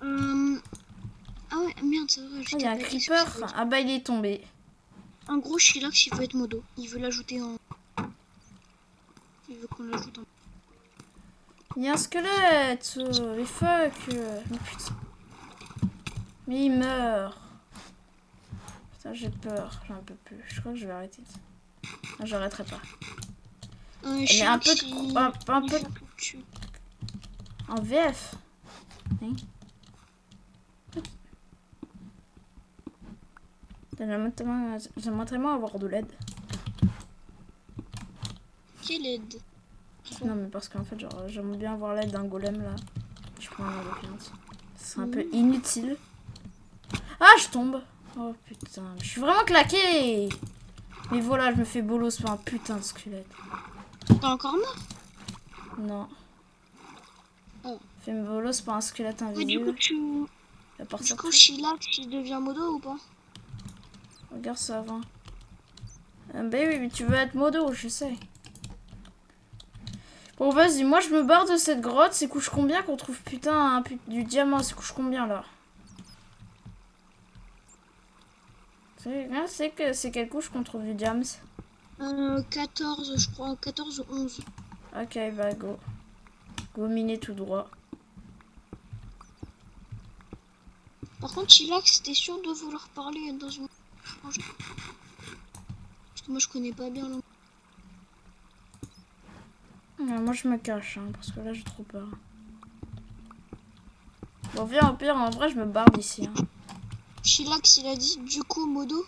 Ah ouais, merde, c'est vrai. Il y a un creeper. Ah bah il est tombé. En gros, Shilax, il veut être modo. Il veut l'ajouter en. Il veut qu'on l'ajoute en. Il y a un squelette. Mais fuck. Mais putain. Mais il meurt. Putain, j'ai peur. J'en peux plus. Je crois que je vais arrêter. Ah, j'arrêterai pas. Mais un peu de... un peu en VF. Hein? J'aimerais tellement avoir de l'aide. Quelle aide? Non mais parce qu'en fait genre j'aimerais bien avoir l'aide d'un golem là. Je prends un cliente. C'est un peu inutile. Ah je tombe. Oh putain, je suis vraiment claqué. Mais voilà, je me fais bolos par un putain de squelette. T'es encore mort? Non. Oh. Fais-moi bolos par un squelette invisible. Ouais, du coup, du coup, Shilax, il devient modo ou pas? Regarde ça avant. Bah oui, mais tu veux être modo, je sais. Bon, vas-y, moi je me barre de cette grotte. C'est couche combien qu'on trouve putain du diamant? C'est couche combien là? C'est que c'est quelle couche qu'on trouve du diams? 14, je crois. 14 ou 11. Ok, bah go. Go miner tout droit. Par contre, Shilax, t'es sûr de vouloir parler dans une... Parce que moi, je connais pas bien l'anglais. Moi je me cache, hein, parce que là j'ai trop peur. Bon, viens, au pire, en vrai, je me barre d'ici. Hein. Shilax, il a dit du coup modo.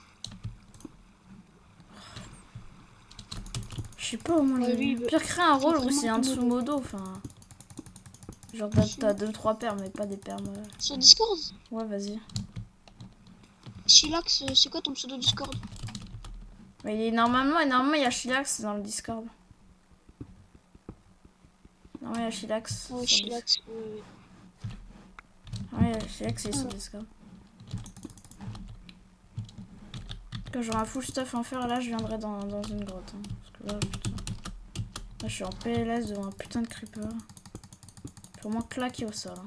Je sais pas, au moins. lui, Pire, crée un rôle où c'est un modo. dessous modo, enfin. Genre, t'as 2-3 perles, mais pas des perles. Sur Discord? Ouais, vas-y. Shilax, c'est quoi ton pseudo Discord? Mais normalement, il y a Shilax dans le Discord. Non, il y a Shilax. Oh, Shilax, Ouais, Shilax, il est sur Discord. Quand j'aurai un full stuff en fer, là, je viendrai dans une grotte. Hein, parce que là, putain. Là, je suis en PLS devant un putain de creeper. Faut au moins claquer au sol. Hein.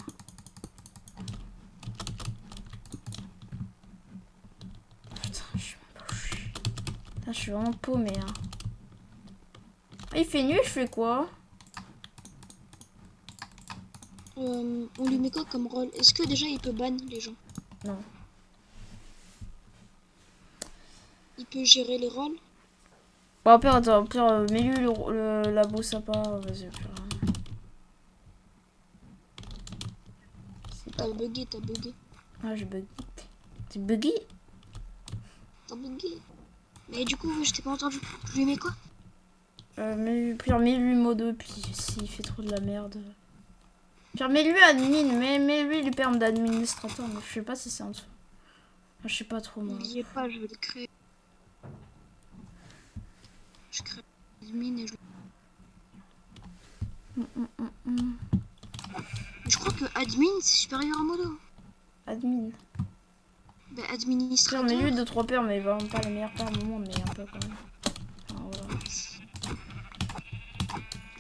Putain, je suis même pas chier. Là, je suis vraiment paumé. Hein. Ah, il fait nuit, je fais quoi? On lui met quoi comme rôle? Est-ce que déjà il peut ban les gens? Non. Il peut gérer les rôles? Bon, au pire, attends, au pire, mets-lui la beau sapin. Vas-y, au pire. C'est pas... T'as bugué, t'as bugué. Ah, j'ai bugué. T'es bugué? T'as bugué. Mais du coup, je t'ai pas entendu. Tu lui mets quoi? Mets-lui modo, puis s'il fait trop de la merde. Puis mets-lui admin, mets-lui le perme d'administrateur, mais je sais pas si c'est en dessous. Enfin, je sais pas trop moi. N'oubliez pas, je vais le créer. Je crée admin et je... Mais je crois que admin c'est supérieur à modo. Admin. Bah, Genre, administrateur. mets-lui 2-3 permes, mais vraiment pas les meilleurs permes au monde, mais un peu quand même. Enfin, voilà. Je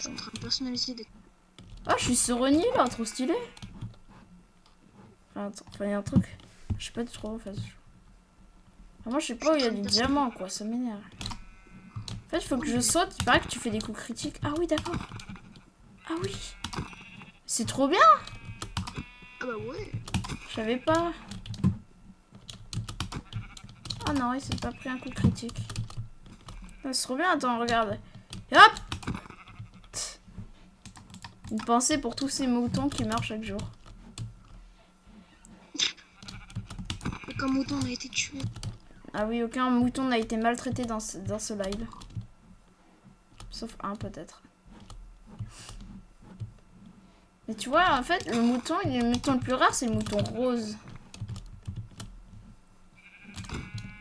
suis en train de personnaliser des... Ah, je suis sur Reni là, trop stylé. Enfin, il y a un truc. Je sais pas trop en fait. Enfin, moi, je sais pas où il y a du diamant quoi, ça m'énerve. En fait, il faut que je saute. Il paraît que tu fais des coups critiques. Ah oui, d'accord. Ah oui. C'est trop bien. Ah bah ouais. Je savais pas. Ah non, il s'est pas pris un coup critique. Ah, c'est trop bien, attends, regarde. Et hop. Une pensée pour tous ces moutons qui meurent chaque jour. Aucun mouton a été tué. Ah oui, aucun mouton n'a été maltraité dans ce live. Sauf un peut-être. Mais tu vois, en fait, le mouton le plus rare, c'est le mouton rose.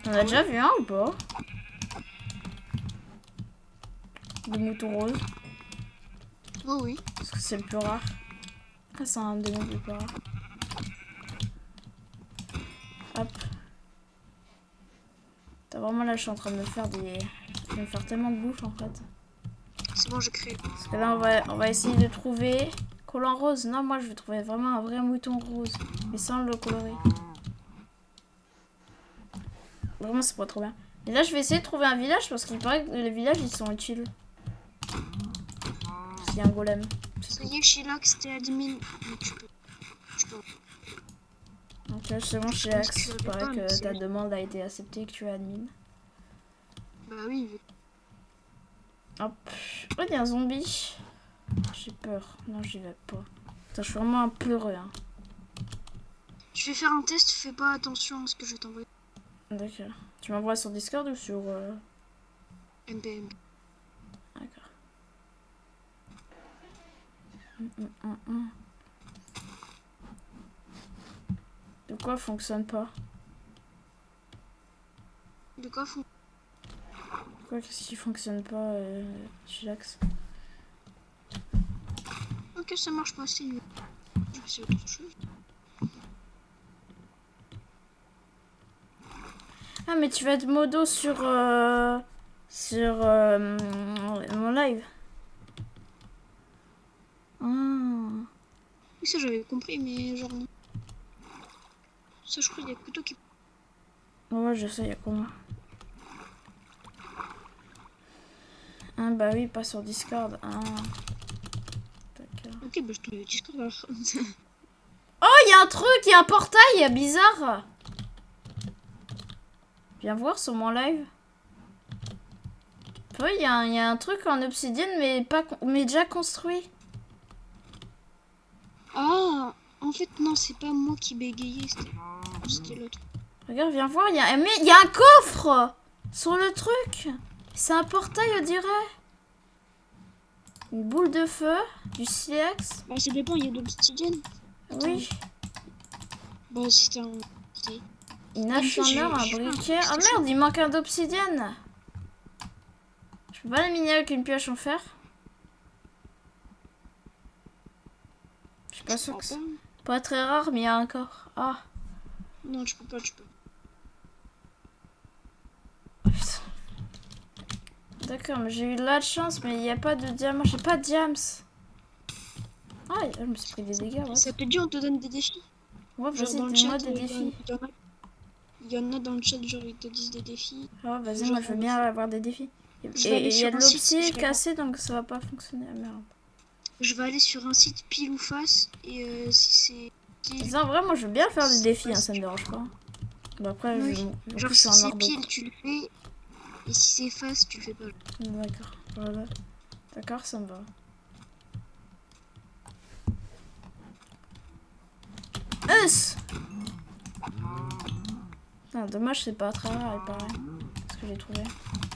T'en as déjà vu un ou pas? Le mouton rose. Oh oui. Parce que c'est le plus rare. Ah, c'est un des les plus rares. Hop. T'as vraiment là, je suis en train de me faire des... Je vais me faire tellement de bouffe en fait. C'est bon, j'ai créé. Parce que là, on va essayer de trouver... Collant rose. Non, moi, je vais trouver vraiment un vrai mouton rose. Mais sans le colorer. Vraiment, c'est pas trop bien. Et là, je vais essayer de trouver un village parce qu'il paraît que les villages, ils sont utiles. Parce qu'il y a un golem. Ça y est, Shilox, t'es admin. Mais tu peux... Donc là, c'est bon, chez Axe. Il paraît que ta demande a été acceptée et que tu es admin. Bah oui. Hop. Oh, il y a un zombie. J'ai peur. Non, j'y vais pas. Putain, je suis vraiment un peureux. Hein. Je vais faire un test, fais pas attention à ce que je t'envoie. D'accord. Tu m'envoies sur Discord ou sur... MPM. D'accord. De quoi fonctionne pas? De quoi font... Quoi, qu'est-ce qui fonctionne pas chez Axe? Ok, ça marche pas, c'est mieux. Je vais essayer autre chose. Ah, mais tu vas être modo sur mon live. Ah. Oui, ça j'avais compris, mais genre non. Ça, je crois qu'il y a que toi qui... Ouais, je sais, il y a quoi moi. Ah, bah oui, pas sur Discord. Ah. D'accord. Ok, bah je te le Discord alors. Oh, il y a un truc, il y a un portail bizarre. Viens voir sur mon live. Oui, il y a un truc en obsidienne, mais déjà construit. Ah, en fait, non, c'est pas moi qui bégayais, c'était l'autre. Regarde, viens voir, il y a un coffre sur le truc. C'est un portail, on dirait. Une boule de feu, du silex. Bah, ça dépend, il y a de l'obsidienne. Oui. Bah, c'était un... Une hache en or, un briquet. Ah merde, il manque un d'obsidienne. Je peux pas la miner avec une pioche en fer? Je suis pas sûre que c'est pas très rare, mais il y a encore. Ah. Non, tu peux pas, tu peux. D'accord, mais j'ai eu de la chance, mais il n'y a pas de diamant. J'ai pas de diams. Ah, je me suis pris des dégâts. Ouais, Ça te dit, on te donne des défis? ouais, vas-y, dans le donne-moi chat, des défis. Il y en a dans le chat, genre ils te disent des défis. Ah, vas-y, moi je veux bien avoir des défis. Et il y a de l'obsidienne cassé, donc ça va pas fonctionner. Ah, merde. je vais aller sur un site pile ou face et si c'est pile, Ça, en vrai, moi je veux bien faire des défis, hein, ça me dérange pas. Bon, après, oui. en Genre plus, je suis si en c'est ardo. pile tu le fais et si c'est face tu le fais pas. D'accord, voilà. D'accord, ça me va. Us! Ah, dommage, c'est pas très rare et pareil. Ce que j'ai trouvé.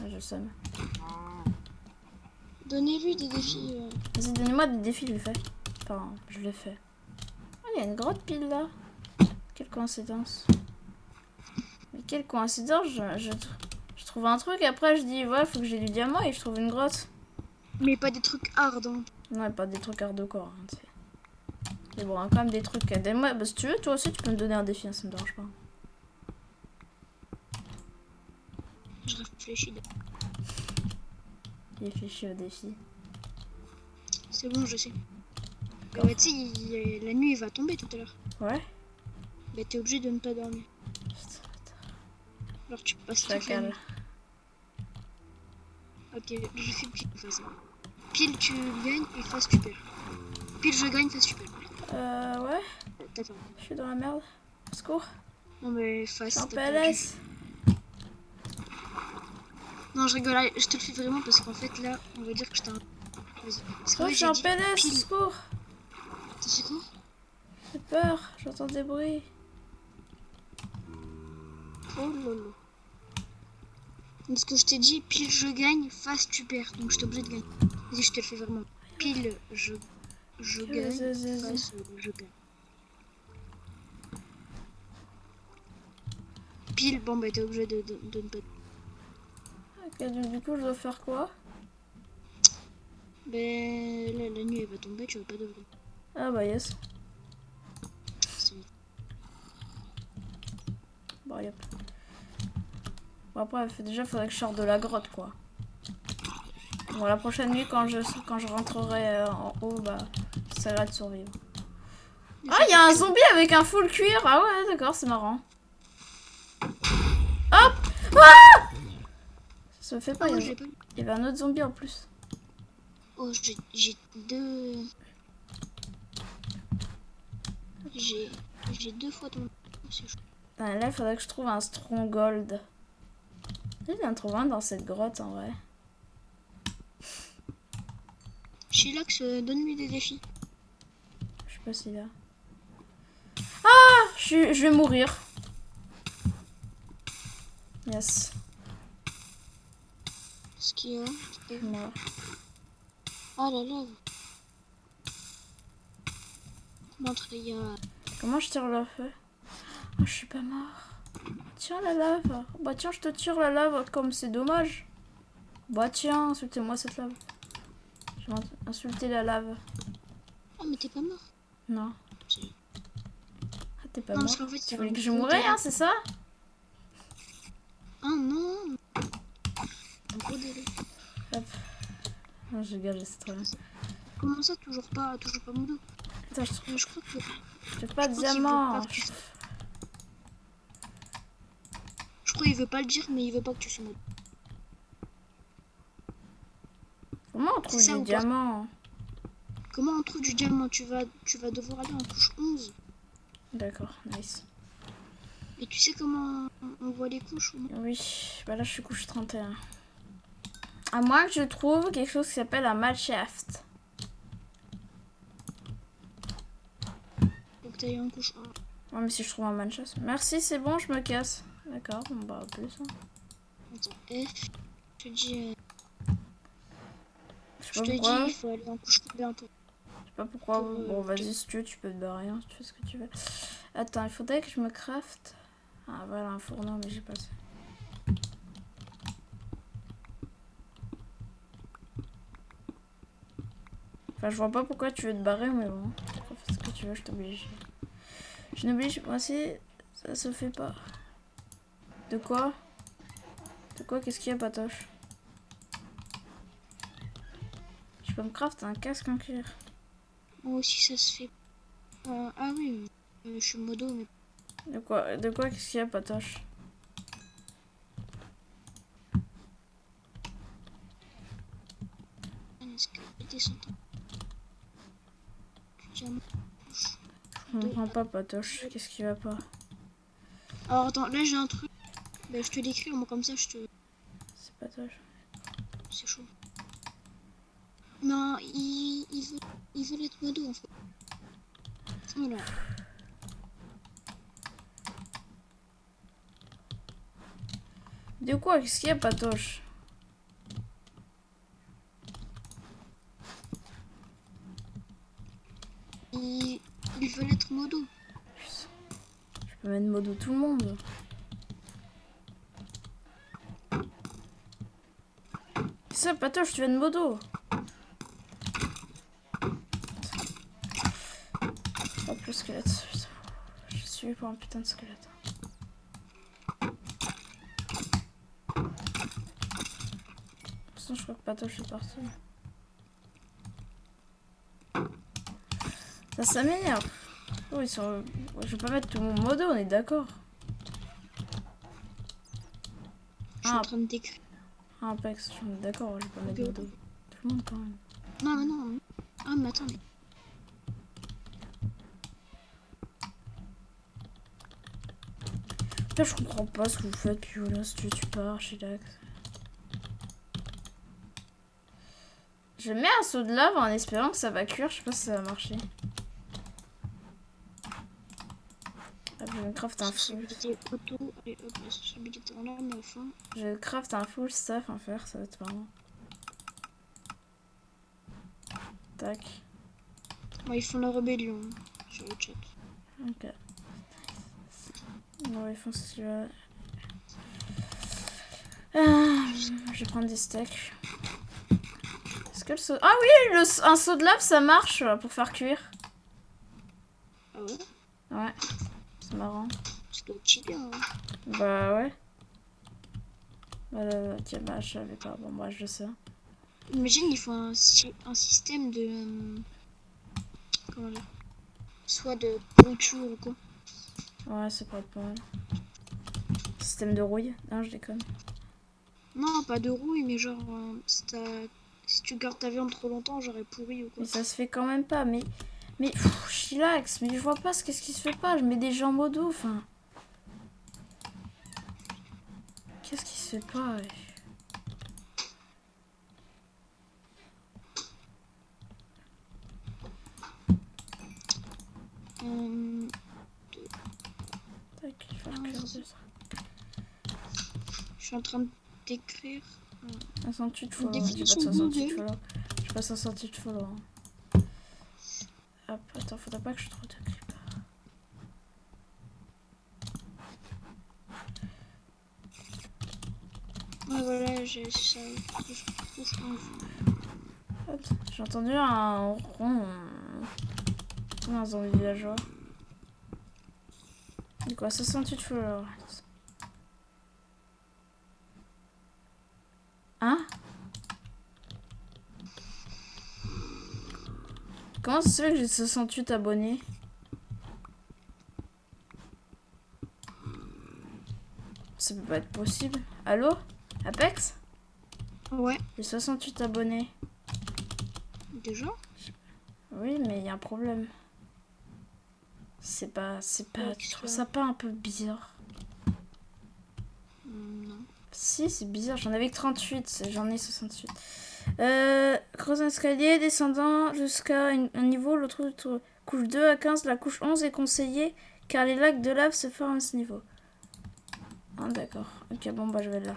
Ah, je somme. Donnez-lui des défis. Vas-y, donnez-moi des défis, je le fais. Enfin, je le fais. Ah, il y a une grotte pile là. Quelle coïncidence. Mais quelle coïncidence, je trouve un truc, après je dis, ouais, faut que j'ai du diamant et je trouve une grotte. Mais pas des trucs hard. Hein. Ouais, pas des trucs hardcore, hein, tu sais. Mais bon, hein, quand même des trucs. Donne-moi, bah, si tu veux, toi aussi, tu peux me donner un défi, hein, ça me dérange pas. Je réfléchis. Réfléchis au défi. C'est bon, je sais. Tu sais, la nuit va tomber tout à l'heure. Ouais. Bah t'es obligé de ne pas dormir. Putain, Alors tu passes toute la chacal. nuit. Ok, je fais pile ou face. Pile tu gagnes et face tu perds. Pile je gagne, face tu perds. Ouais, D'accord. je suis dans la merde. Au secours. Non mais Je face suis en t'as perdu. PLS. Non je rigole, je te le fais vraiment parce qu'en fait là, on va dire que je t'ai un... Vas-y. Parce que Oh, ouais, je suis j'ai en dit PLS, au pile. secours. T'as fait quoi? J'ai peur, j'entends des bruits. Oh lolo. Parce que je t'ai dit pile je gagne, face tu perds. Donc je t'ai obligé de gagner. Vas-y, je te le fais vraiment. Pile je gagne, Vas-y. face je gagne. Pile, bon bah t'es obligé de ne pas... Ok, donc du coup, je dois faire quoi? Ben là, la nuit elle va tomber, tu vas pas devoir. Ah bah yes. C'est- Bon, yep. Bon, après, déjà, faudrait que je sorte de la grotte, quoi. Bon, la prochaine nuit, quand je rentrerai en haut, bah, j'essaierai de survivre. Ah, il y a un zombie avec un full cuir. Ah ouais, d'accord, c'est marrant. Hop! Ah! Ça se fait pas, Ah ouais, il je y l'ai pas vu. avait un autre zombie en plus. Oh, j'ai deux... J'ai deux fois ton... C'est chaud. Ah, là, il faudrait que je trouve un stronghold. Il y en trouve un dans cette grotte, en vrai. Chilax, donne-lui des défis. Je sais pas s'il y a. Ah! Je vais mourir. Yes. Ce qu'il y a... Je suis mort. Ah la lave. Montre, il y a... Comment je tire le feu? Oh, je suis pas mort. Tiens la lave. Bah tiens, je te tire la lave comme c'est dommage. Bah tiens, insultez-moi cette lave. Je vais insulter la lave. Ah mais t'es pas mort. Non. Si. Ah, t'es pas Non, mort. parce qu'en fait, Tu voulais que je mourrais, hein, c'est ça? Ah non. Un gros délai. Hop. Oh, je gage, c'est trop bien. Comment ça, toujours pas Modo? Attends, je trouve. Je crois que... J'ai pas de Je crois qu'il veut diamant. pas que tu- Je crois qu'il veut pas le dire, mais il veut pas que tu sois Modo. Comment on trouve C'est ça du ou pas? diamant? Comment on trouve du diamant? Tu vas devoir aller en couche 11. D'accord, nice. Et tu sais comment on voit les couches ou non? Oui, bah là je suis couche 31. À moins que je trouve quelque chose qui s'appelle un malshaft. Donc t'as eu en couche 1. Ouais, mais si je trouve un malshaft. Merci, c'est bon, je me casse. D'accord, bon bah au plus. Hein. Attends, F. Je te dis... Je Je sais te pas dis, pourquoi. il faut aller en couche bientôt. Je sais pas pourquoi. Bon, vas-y, si tu veux, tu peux te barrer. Hein, si tu fais ce que tu veux. Attends, il faudrait que je me craft. Ah, voilà, un fourneau, mais j'ai pas ça. Enfin, je vois pas pourquoi tu veux te barrer, mais bon. Fais ce que tu veux, je t'oblige. Je n'oblige. Moi aussi, ça se fait pas. De quoi? De quoi? Qu'est-ce qu'il y a, Patoche? Je peux me craft un casque en cuir. Moi aussi, ça se fait. Ah oui, je suis Modo, mais... De quoi? De quoi? Qu'est-ce qu'il y a, Patoche? Est-ce que descends. diamant. Je comprends pas, Patoche. Qu'est-ce qui va pas? Alors attends, là j'ai un truc. Bah, je te l'écris, moi comme ça je te. C'est Patoche. C'est chaud. Non, il veut être modo en fait. Voilà. De quoi? Qu'est-ce qu'il y a, Patoche? Il veut être modo. Je peux mettre modo tout le monde. C'est ça, Patoche, tu viens de modo. Hop, le squelette. Putain. Je suis suivi pour un putain de squelette. Sinon, je crois que Patoche est parti. Ça m'énerve. Oh, ils sont... Je vais pas mettre tout mon modo, on est d'accord. Je suis en train de t'écrire. Ah, Apex, je suis d'accord, je vais pas mettre modo. Tout le monde quand même. Non, mais non. Ah, mais attends, mais. Là, je comprends pas ce que vous faites, puis voilà, si tu pars, chillax. Je mets un seau de lave en espérant que ça va cuire, je sais pas si ça va marcher. Ah, je vais craft un full. Sensibilité auto. Allez hop, la sensibilité en arme à fond. Je craft un full stuff en fer, ça va être marrant. Tac. Moi, ils font la rébellion sur le chat. Ok. Bon, ils font ce qu'ils veulent. Je vais prendre des steaks. Est-ce que le seau... Ah oui, un seau de lave, ça marche pour faire cuire. Ah ouais? Ouais. C'est marrant. Ça doit être cheaté, hein. Bah ouais. Ok, bah je savais pas. Bon, moi je le sais. Imagine, ils font un système de. Comment dire? Soit de poncture ou quoi. Ouais, c'est pas mal. Système de rouille. Non, je déconne. Non, pas de rouille, mais genre, si tu gardes ta viande trop longtemps, genre elle pourrit ou quoi. Mais ça se fait quand même pas. Mais chillax. Mais je vois pas qu'est-ce qui se fait pas. Je mets des gens modo. Enfin. Qu'est-ce qui se fait pas, ouais. Tac, il faut cuire de ça. Je suis en train de t'écrire. 68 follow. J'ai pas Définition 68 Google. follow. J'ai pas 68 follow. Hein. Hop, attends, faudrait pas que je trouve de creeper. Ouais, voilà, j'ai ça. Hop, j'ai entendu un rond dans un villageois. Du quoi, 68 followers. Hein? Comment ça se fait que j'ai 68 abonnés? Ça peut pas être possible. Allô? Apex? Ouais, J'ai 68 abonnés. déjà. Oui, mais il y a un problème. C'est pas... Tu trouves ça pas un peu bizarre? Non. Si, c'est bizarre. J'en avais que 38. J'en ai 68. Creuse un escalier, descendant jusqu'à un niveau. L'autre couche 2 à 15. La couche 11 est conseillée car les lacs de lave se forment à ce niveau. Ah, d'accord. Ok, bon, bah, je vais là.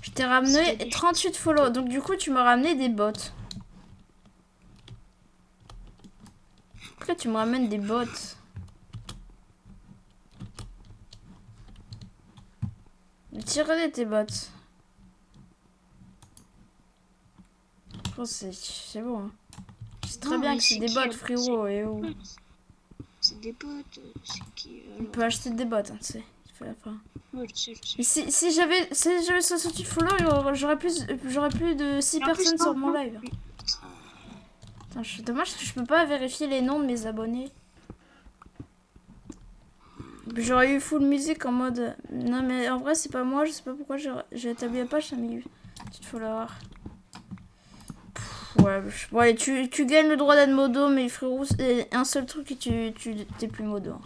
Je t'ai ramené 38 follow. Donc, du coup, tu m'as ramené des bots. Pourquoi tu me ramènes des bots? Tire-les tes bots. Oh, c'est bon. Hein. C'est très bien que c'est des bots, frérot. Et oh. C'est des bots. C'est qui On peut acheter des bots, hein, tu sais. Il faut la fin. Ouais, je sais. Mais si j'avais 68 followers, j'aurais plus de 6 personnes sur mon live. Attends, dommage que je peux pas vérifier les noms de mes abonnés. J'aurais eu full musique en mode... Non mais en vrai c'est pas moi, je sais pas pourquoi j'ai établi la page, ça m'a mis petite follower. Ouais, bon, allez, tu gagnes le droit d'être modo, mais frérot, c'est un seul truc et t'es plus modo.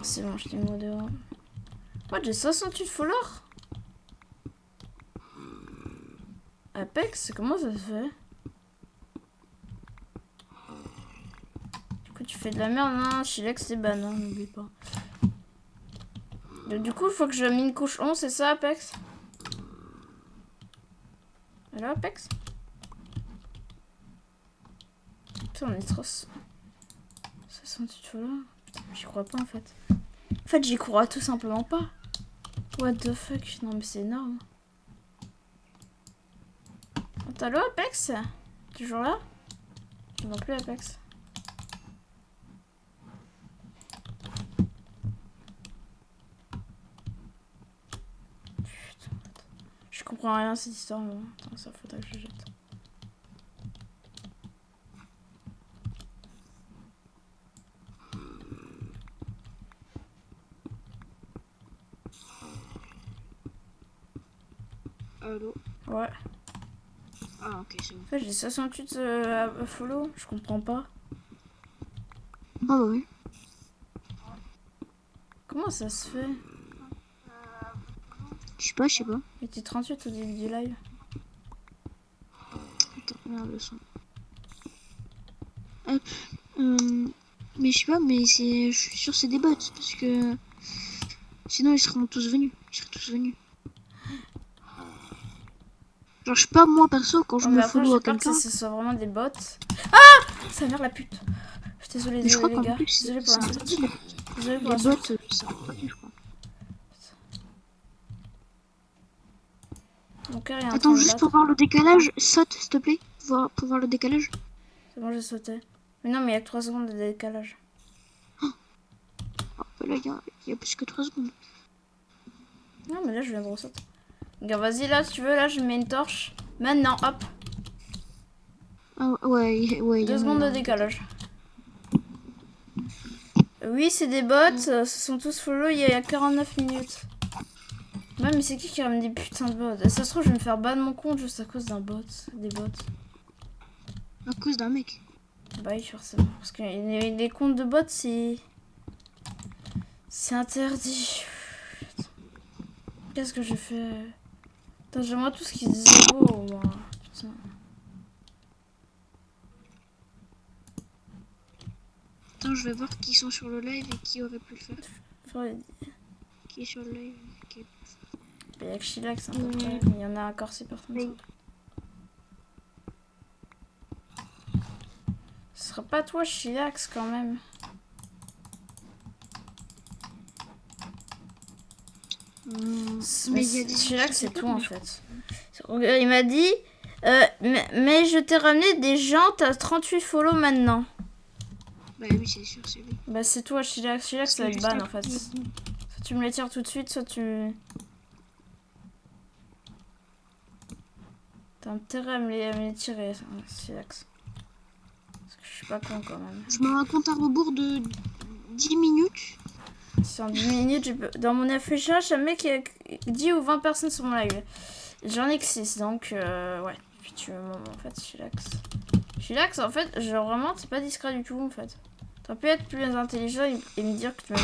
C'est bon, je t'ai modo. Ouais, j'ai 68 followers. Apex, comment ça se fait? Du coup, tu fais de la merde, non? Chilex, c'est ban, hein, n'oublie pas. Du coup, il faut que je mine couche 11, c'est ça, Apex? Allo, Apex? Putain, on est trop... 68 followers. J'y crois pas, en fait. En fait, j'y crois tout simplement pas. What the fuck? Non, mais c'est énorme. Allo, Apex? Toujours là? Non plus, Apex. Putain. Je comprends rien à cette histoire, mais bon. Attends, ça faudrait que je jette. Allô? Ouais. Ah, ok, c'est bon. En fait, j'ai 68 follow, je comprends pas. Ah, bah oui. Comment ça se fait? Je sais pas. Il était 38 au début du live. Attends, regarde le son. Hop. Mais je sais pas, mais je suis sûr que c'est des bots, parce que sinon ils seront tous venus. Ils seraient tous venus. Genre, je sais pas, moi perso, quand je Non, mais me après, follow j'ai à peur que quelqu'un. ce soit vraiment des bots. Ah! Ça merde la pute. Je suis désolée, Mais je crois désolée les qu'en gars. plus, Désolée pour c'est l'insulte. interdit, Désolée les pour bots, l'insulte. c'est interdit, je crois. Mon cœur est en train Attends, de juste battre. pour voir le décalage, saute s'il te plaît, pour voir le décalage. C'est bon, j'ai sauté. Mais non, mais il y a que 3 secondes de décalage. Oh, bah là, il y a plus que 3 secondes. Non, mais là, je viens de ressauter. Regarde, vas-y, là, si tu veux, là, je mets une torche. Maintenant, hop. Ah ouais, ouais. 2 secondes de décalage. Oui, c'est des bots. Ce sont tous follow il y a 49 minutes. Ouais, mais c'est qui ramène des putains de bots? Ça se trouve, je vais me faire ban mon compte juste à cause d'un bot. Des bots. À cause d'un mec. Bah oui, forcément. Parce que les comptes de bots, c'est interdit. Qu'est-ce que j'ai fait? Putain, j'aimerais tout ce qui se disait beau, moi. Putain. Attends, je vais voir qui sont sur le live et qui aurait pu le faire. Ouais, Qui est sur le live. Qui... il y a que Chilax, à peu près. Mais il y en a encore 6 personnes. Oui. Ce sera pas toi, Chilax, quand même. Mais il y a des Chilax, c'est tout, en fait. Il m'a dit... mais je t'ai ramené des gens, t'as 38 follow maintenant. Bah oui, c'est sûr, c'est lui. Bah c'est toi, Chilax. Chilax, ça va être ban, en fait. Soit tu me les tires tout de suite, soit tu... T'as intérêt à me les tirer, Chilax. Parce que je suis pas con, quand même. Je me raconte un rebours de 10 minutes. Si en 10 minutes, dans mon affichage, ça met qu'il y a 10 ou 20 personnes sur mon live. J'en ai que 6, donc ouais. Puis tu en fait, Chilax. Chilax, en fait, genre vraiment, c'est pas discret du tout, en fait. T'aurais pu être plus intelligent et me dire que tu m'as.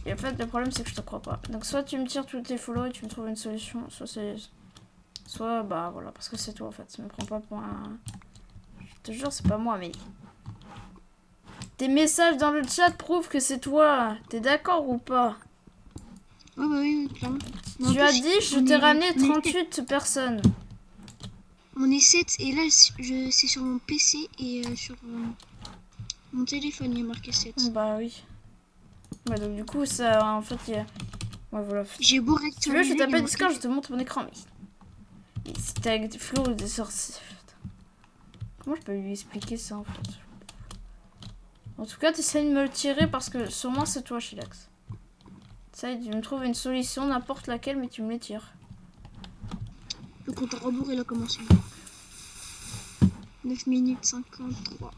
Et en fait, le problème, c'est que je te crois pas. Donc, soit tu me tires tous tes follow et tu me trouves une solution, soit c'est. Soit, bah voilà, parce que c'est toi, en fait. Ça me prend pas pour un. Je te jure, c'est pas moi, mec. Tes messages dans le chat prouvent que c'est toi. T'es d'accord ou pas? Ah bah oui, clairement. Tu as dit, je t'ai ramené 38 personnes. On est 7 et là, c'est sur mon PC et sur mon téléphone, il est marqué 7. Bah oui. Ouais, donc du coup, ça, en fait, il y a... Ouais, voilà. J'ai beau Si tu veux, je rectifier. t'appelle Discord, je te montre mon écran, mais... C'était avec des flots ou des sorciers. Comment je peux lui expliquer ça, en fait? En tout cas, t'essayes de me le tirer parce que sûrement c'est toi, Chilax. T'essayes de me trouver une solution, n'importe laquelle, mais tu me les tires. Le compte à rebours, il a commencé. 9 minutes 53.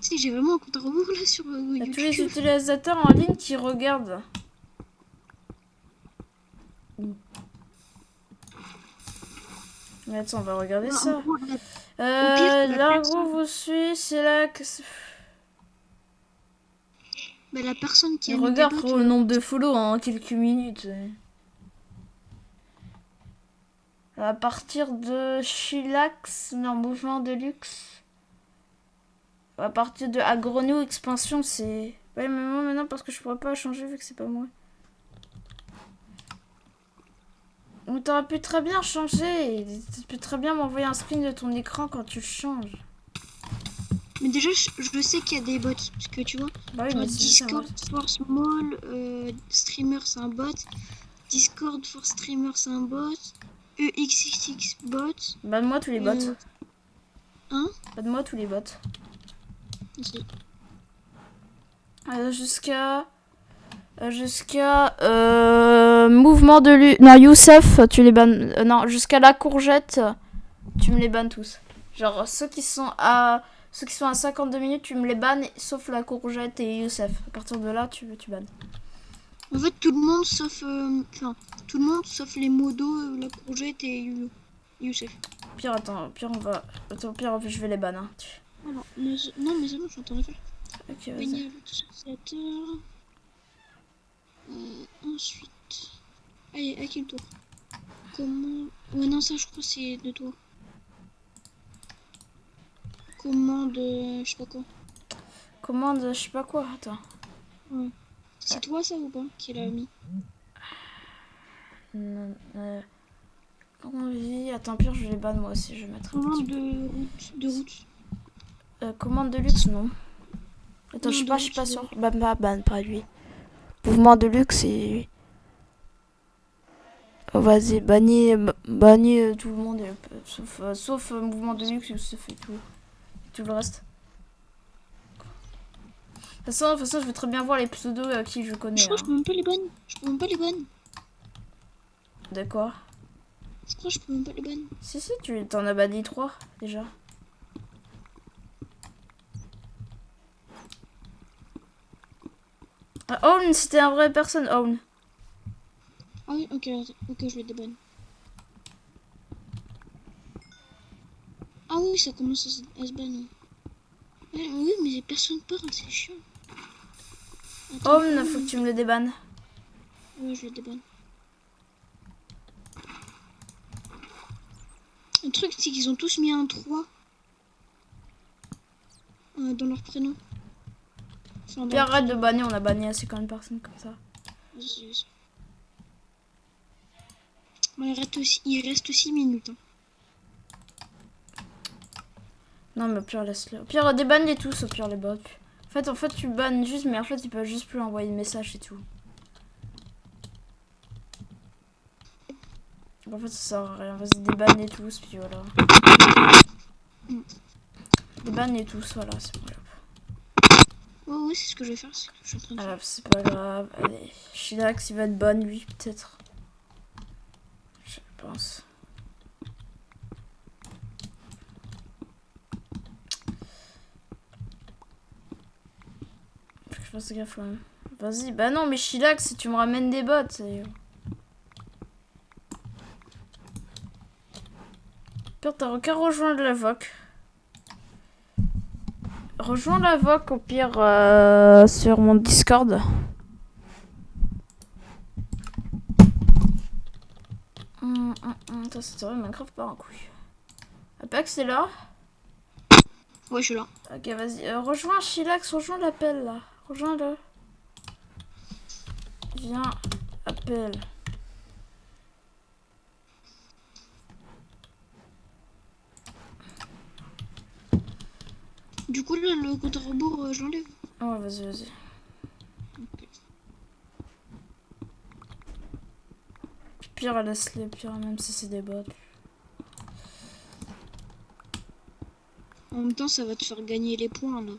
Si, j'ai vraiment un compte à rebours là sur Il y a YouTube. tous les utilisateurs en ligne qui regardent. Mais attends, on va regarder En ça. gros, Là, gros, vous suit, c'est là que... Bah, la personne qui Et a mis des regarde, bots, frérot, le nombre de follow en quelques minutes. À partir de Chillax, non, mouvement de luxe. À partir de Agronou expansion, c'est... Ouais, mais moi maintenant, parce que je pourrais pas changer vu que c'est pas moi. Mais t'aurais pu très bien changer. Tu peux très bien m'envoyer un screen de ton écran quand tu le changes. Mais déjà, je sais qu'il y a des bots. Parce que tu vois, Bah oui, genre mais c'est juste un Discord bot. for Small, Streamer, c'est un bot. Discord for Streamer, c'est un bot. EXXX bot. Banne-moi tous les bots. Hein? Banne-moi tous les bots. Ok. Jusqu'à mouvement de lu. Non, Youssef, tu les bannes. Non, jusqu'à la courgette, tu me les bannes tous. Genre ceux qui sont à 52 minutes, tu me les bannes, sauf la courgette et Youssef. À partir de là, tu bannes. En fait, tout le monde sauf. Enfin, tout le monde sauf les modos, la courgette et Youssef. Pire, on va. Attends, pire, je vais les banner. Hein. Alors, non, mais c'est bon, je suis en train de faire. Ok, vas-y. Gagner l'utilisateur. Ensuite. Allez, à qui le tour? Comment. Ouais, non, ça, je crois que c'est de toi. Commande. Je sais pas quoi. Commande, je sais pas quoi. Attends. Ouais. C'est toi, ça ou pas, qui l'a mis? Non, envie. Attends, pire, je les banne moi aussi. Je vais mettre. Commande de route. Commande de luxe, non. Attends, Non, je de suis pas luxe, sûre. Ban, pas lui. Mouvement de luxe et... Oh, vas-y, bannis tout le monde, sauf mouvement de luxe, Youssef et tout le reste. De toute façon, je veux très bien voir les pseudos qui je connais. Je crois que je peux même pas les bonnes. Je peux même pas les bonnes. D'accord. Je crois que je peux même pas les bonnes. Si, tu t'en as banni 3 déjà. Ah, Own, c'était un vrai personne, Own. Ah oui, ok, je vais des bonnes. Ah oui, ça commence à se bannir. Oui, mais personne parle, c'est chiant. Attends, Own, faut que tu me le débannes. Ouais, je le débanne. Le truc, c'est qu'ils ont tous mis un 3 dans leur prénom. Enfin, Puis arrête de banner, on a banni assez quand même personne comme ça. Bon, il reste 6 minutes. Hein. Non, mais au pire, laisse-le. Au pire, débanne-les tous, au pire, les bots. En fait, tu bannes juste, mais en fait, ils peuvent juste plus envoyer de message et tout. En fait, ça sert à rien. Vas-y, débanne-les tous, puis voilà. Débanne-les tous, voilà, c'est bon. Ouais, c'est ce que je vais faire. C'est ce que je suis en train de faire. C'est pas grave. Allez, Chillax, il va être bonne, lui, peut-être. Je pense. Faut que je fasse gaffe quand même. Vas-y, bah non, mais Chillax, si tu me ramènes des bots, c'est... Pire, t'as qu'à rejoindre la VOC. Rejoins la VOC au pire sur mon Discord. Attends, c'est vrai, Minecraft part un couille. Apex, c'est là? Ouais, je suis là. Ok, vas-y. Rejoins Chillax, rejoins l'appel là. Rejoins-le. Viens, appel. Du coup, là, le compte à rebours, je l'enlève. Ouais, vas-y. Okay. Pire, laisse-les, pire, même si c'est des bots. En même temps, ça va te faire gagner les points, là.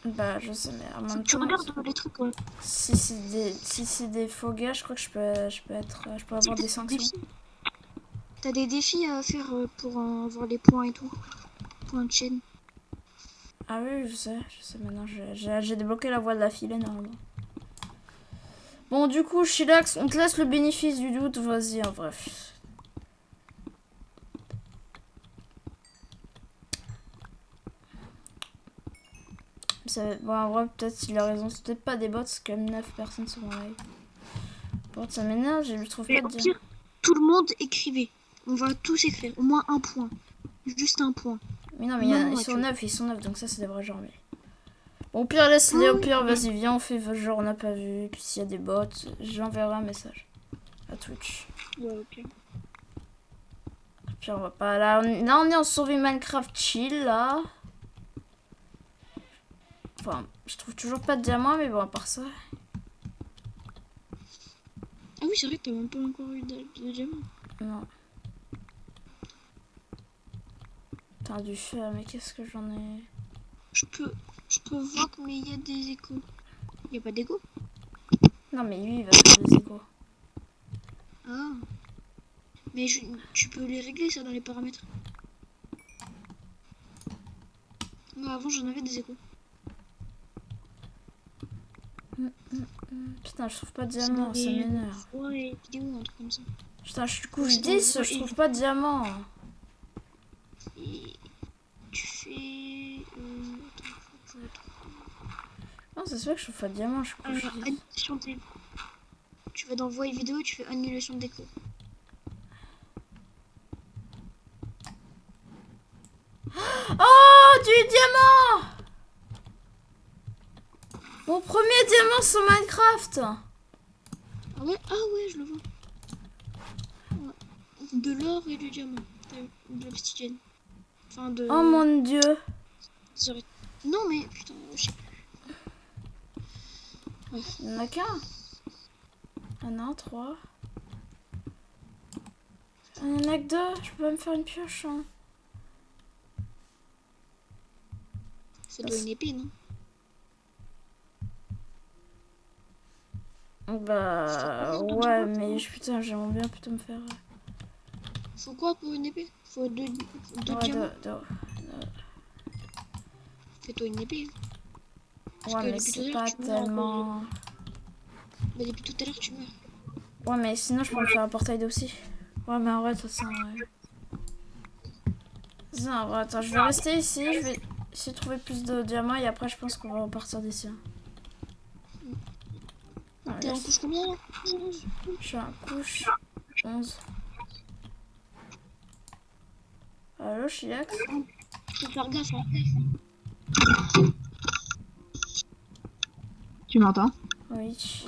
Bah, je sais, mais en même temps... Tu regardes les trucs, ouais. Si c'est des faux gars, je crois que je peux avoir des sanctions. T'as des défis à faire pour avoir les points et tout. Points de chaîne. Ah oui, je sais maintenant, j'ai débloqué la voie de la filée normalement. Bon, du coup, Chillax, on te laisse le bénéfice du doute, vas-y, en bref. Bon, en vrai, peut-être il a raison. C'est peut-être pas des bots, c'est quand même 9 personnes sur mon live. Bon, ça m'énerve, je trouve Mais pas au de pire, tout le monde écrivait. On va tous écrire. Au moins un point. Juste un point. Mais non, mais Même ils moi, sont tu vois. 9, donc ça, c'est des vrais gens. Mais... Bon, au pire, laisse-les, au Oui, pire, mais- vas-y, viens, on fait genre on n'a pas vu. Puis s'il y a des bots, j'enverrai un message à Twitch. Ouais, au pire. Puis on va pas là. Là, on est en survie Minecraft chill là. Enfin, je trouve toujours pas de diamant, mais bon, à part ça. Ah oui, c'est vrai que t'as même pas encore eu de diamant. Non. Putain, du fer, mais qu'est-ce que j'en ai. Je peux voir, mais il y a des échos. Il y a pas d'écho? Non, mais lui, il va faire des échos. Ah. Mais tu peux les régler ça dans les paramètres. Moi avant j'en avais des échos. Putain, je trouve pas de C'est diamant, dans ça les m'énerve. voix et vidéos, un truc comme ça. Putain, je suis couche C'est dans 10, le je voie trouve pas de diamant. Et tu fais... Attends, faut que je retrouve. Non, c'est vrai que je trouve pas de diamant, je suis couche 10. Annulation d'écho. Tu vas dans voix et vidéo et tu fais annulation d'écho. Oh, du diamant! Mon premier diamant sur Minecraft! Ah ouais, je le vois. Ouais. De l'or et du diamant. De l'obsidienne. Enfin de... Oh mon dieu! Non mais putain, je sais pas. Il y en a qu'un? Ah non, 3. Il y en a que 2, je peux pas me faire une pioche. Hein. Ça doit une épée, non? Bah ouais, mais putain, j'aimerais bien plutôt me faire. Faut quoi pour une épée? Faut deux Ouais, diamants? Fais-toi une épée. Parce ouais, que mais depuis tout à c'est l'heure, pas tu meurs. tellement. Bah, depuis tout à l'heure, tu meurs. Ouais, mais sinon, je peux me faire un portail aussi. Ouais, mais en vrai, de toute façon. Ouais. Non, en vrai, attends, je vais rester ici. Je vais essayer de trouver plus de diamants et après, je pense qu'on va repartir d'ici. Hein. Ouais, T'es en couche combien là? je suis en couche 11. Allo, Chiax? Faut faire gaffe, hein. Tu m'entends? Oui.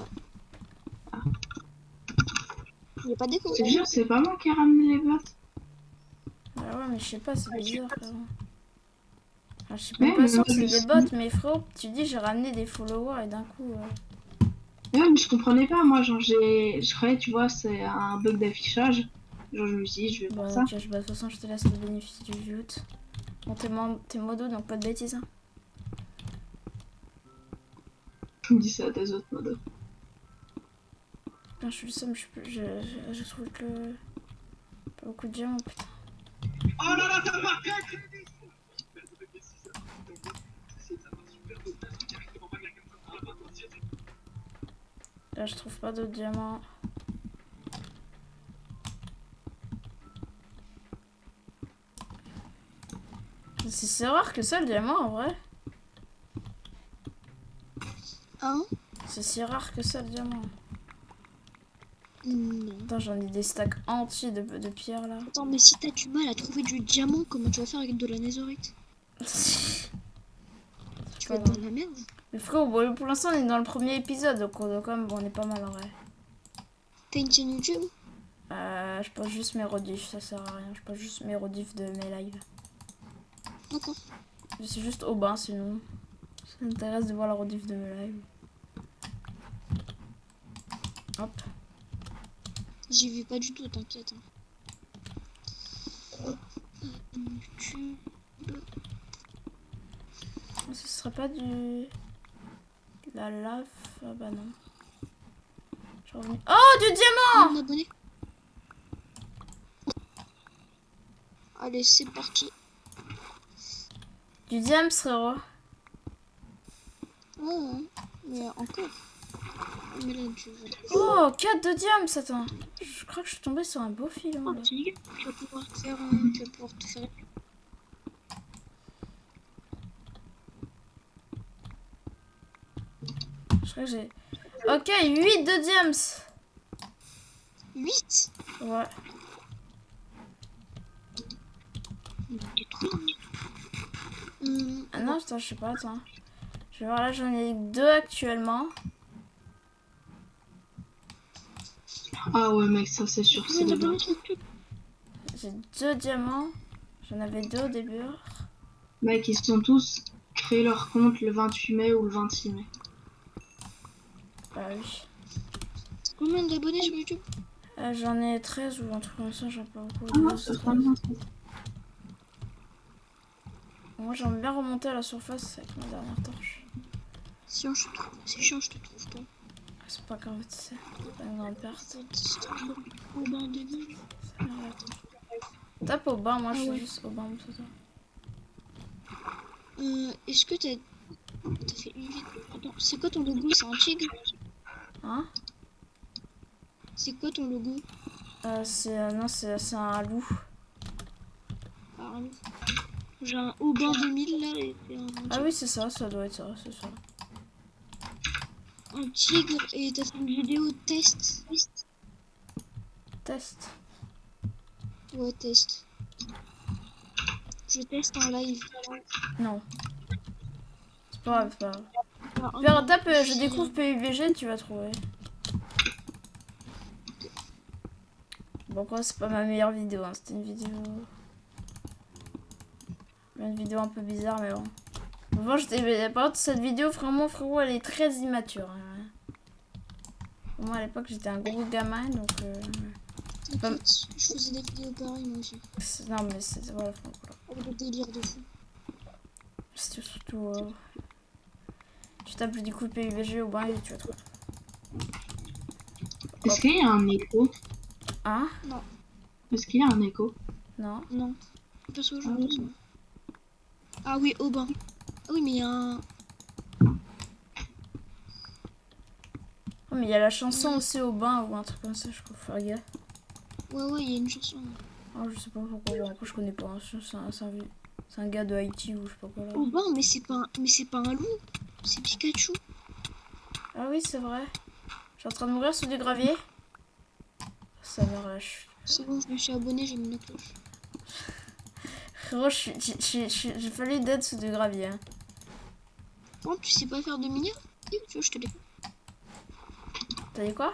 Il n'y a pas d'écho. Je te jure, c'est pas moi qui ai ramené les bottes. Bah ouais, mais je sais pas, c'est bizarre, frérot. Enfin, je suis Ouais, pas mais sûre que moi, c'est je des bots, mais frérot, tu dis j'ai ramené des followers et d'un coup. Ouais, mais je comprenais pas, moi, genre, je croyais, tu vois, c'est un bug d'affichage. Genre, je me suis dit, je vais Bah, voir ça. ok, bah, de toute façon, je te laisse le bénéfice du doute. Bon, t'es modo, donc pas de bêtises. Hein. Je me dis ça à tes autres modos. Putain, je suis le seum, je trouve que. Pas beaucoup de diamants, putain. Oh là là, t'as marqué! Là, je trouve pas d'autres diamants. C'est rare que ça, le diamant, en vrai. Hein? C'est si rare que ça, le diamant. Non. Attends, j'en ai des stacks entiers de pierres, là. Attends, mais si t'as du mal à trouver du diamant, comment tu vas faire avec de la netherite? Tu vas être dans la merde. Mais frérot, bon, pour l'instant, on est dans le premier épisode, donc quand même, bon, on est pas mal, en vrai. T'as une chaîne YouTube? Je pose juste mes rediffs, ça sert à rien. Je pose juste mes rediffs de mes lives. D'accord. Je suis juste au bain, sinon. Ça m'intéresse de voir la rediff de mes lives. Hop. J'y vais pas du tout, t'inquiète. YouTube. Ce serait pas du... La lave? Ah bah non. Je suis revenue. Oh, du diamant! Mon abonné. Allez, c'est parti. Du diam, frérot. Ouais, mais encore. Mais là, tu vas... Oh, 4 de diam, attends. Je crois que je suis tombée sur un beau filon. Oh, Là. tu vas pouvoir te faire... tu vas pouvoir te faire... crois que j'ai... Ok, 8 de diams. 8. Ouais. T'es trop. Ah non, attends, je sais pas, attends. Je vais voir, là, j'en ai 2 actuellement. Ah ouais, mec, ça c'est sûr, c'est les bots. J'ai 2 diamants. J'en avais 2 au début. Mec, ils sont tous créé leur compte le 28 mai ou le 26 mai. Bah oui. Combien d'abonnés sur YouTube? J'en ai 13 ou un truc comme ça, j'en ai pas beaucoup. Ah, 12, c'est 13. pas mal. Moi, j'aime bien remonter à la surface avec ma dernière torche. Si je te trouve, c'est chiant, je te trouve pas. C'est pas grave, tu sais. C'est pas une grande perte. Au bain de l'île. Ça m'a l'air d'être- Tape au bas, moi je suis ouais. juste au bas. C'est ça. Est-ce que t'as fait une vidéo? Attends, c'est quoi ton logo? C'est un tigre? Hein? C'est quoi ton logo? Non, c'est un loup. Ah, j'ai un Aubin 2000 là et Ah oui, c'est ça doit être ça, c'est ça. un tigre et t'as fait une vidéo test. Test. Ouais, test. Je teste en live. Non. C'est pas grave, c'est pas grave. Ah, Faire tape, je découvre PUBG, tu vas trouver. Bon, quoi, c'est pas ma meilleure vidéo, hein. C'était une vidéo. Une vidéo un peu bizarre, mais bon. Bon, par contre, cette vidéo, vraiment, frérot, elle est très immature. Hein. Moi, à l'époque, j'étais un gros gamin, donc. T'inquiète, je faisais des vidéos pareilles moi aussi. Non, mais c'est. Voilà, Avec des délires de fou. c'est surtout. Tu tapes du coup PUBG au bain et tu vas trouver. Est-ce qu'il y a un écho? Hein? Est-ce qu'il y a un écho? Non. Non. Perso, je pense pas. Ah oui, Aubin. Ah oui, mais il y a un. Oh, mais il y a la chanson aussi au bain ou un truc comme ça, je crois. Faut faire gaffe. Ouais, il y a une chanson. Oh, je sais pas pourquoi. Bon, après, je connais pas. Hein. C'est un gars de Haïti ou je sais pas quoi là. Aubin, mais c'est pas un loup. C'est Pikachu. Ah oui, c'est vrai. Je suis en train de mourir sous du gravier. Ça me relâche. C'est bon, je me suis abonné, j'ai mis la cloche. Frérot, j'ai fallu d'aide sous du gravier. Hein. Oh, tu sais pas faire de minière? Tu veux, je te l'ai fait. T'as dit quoi?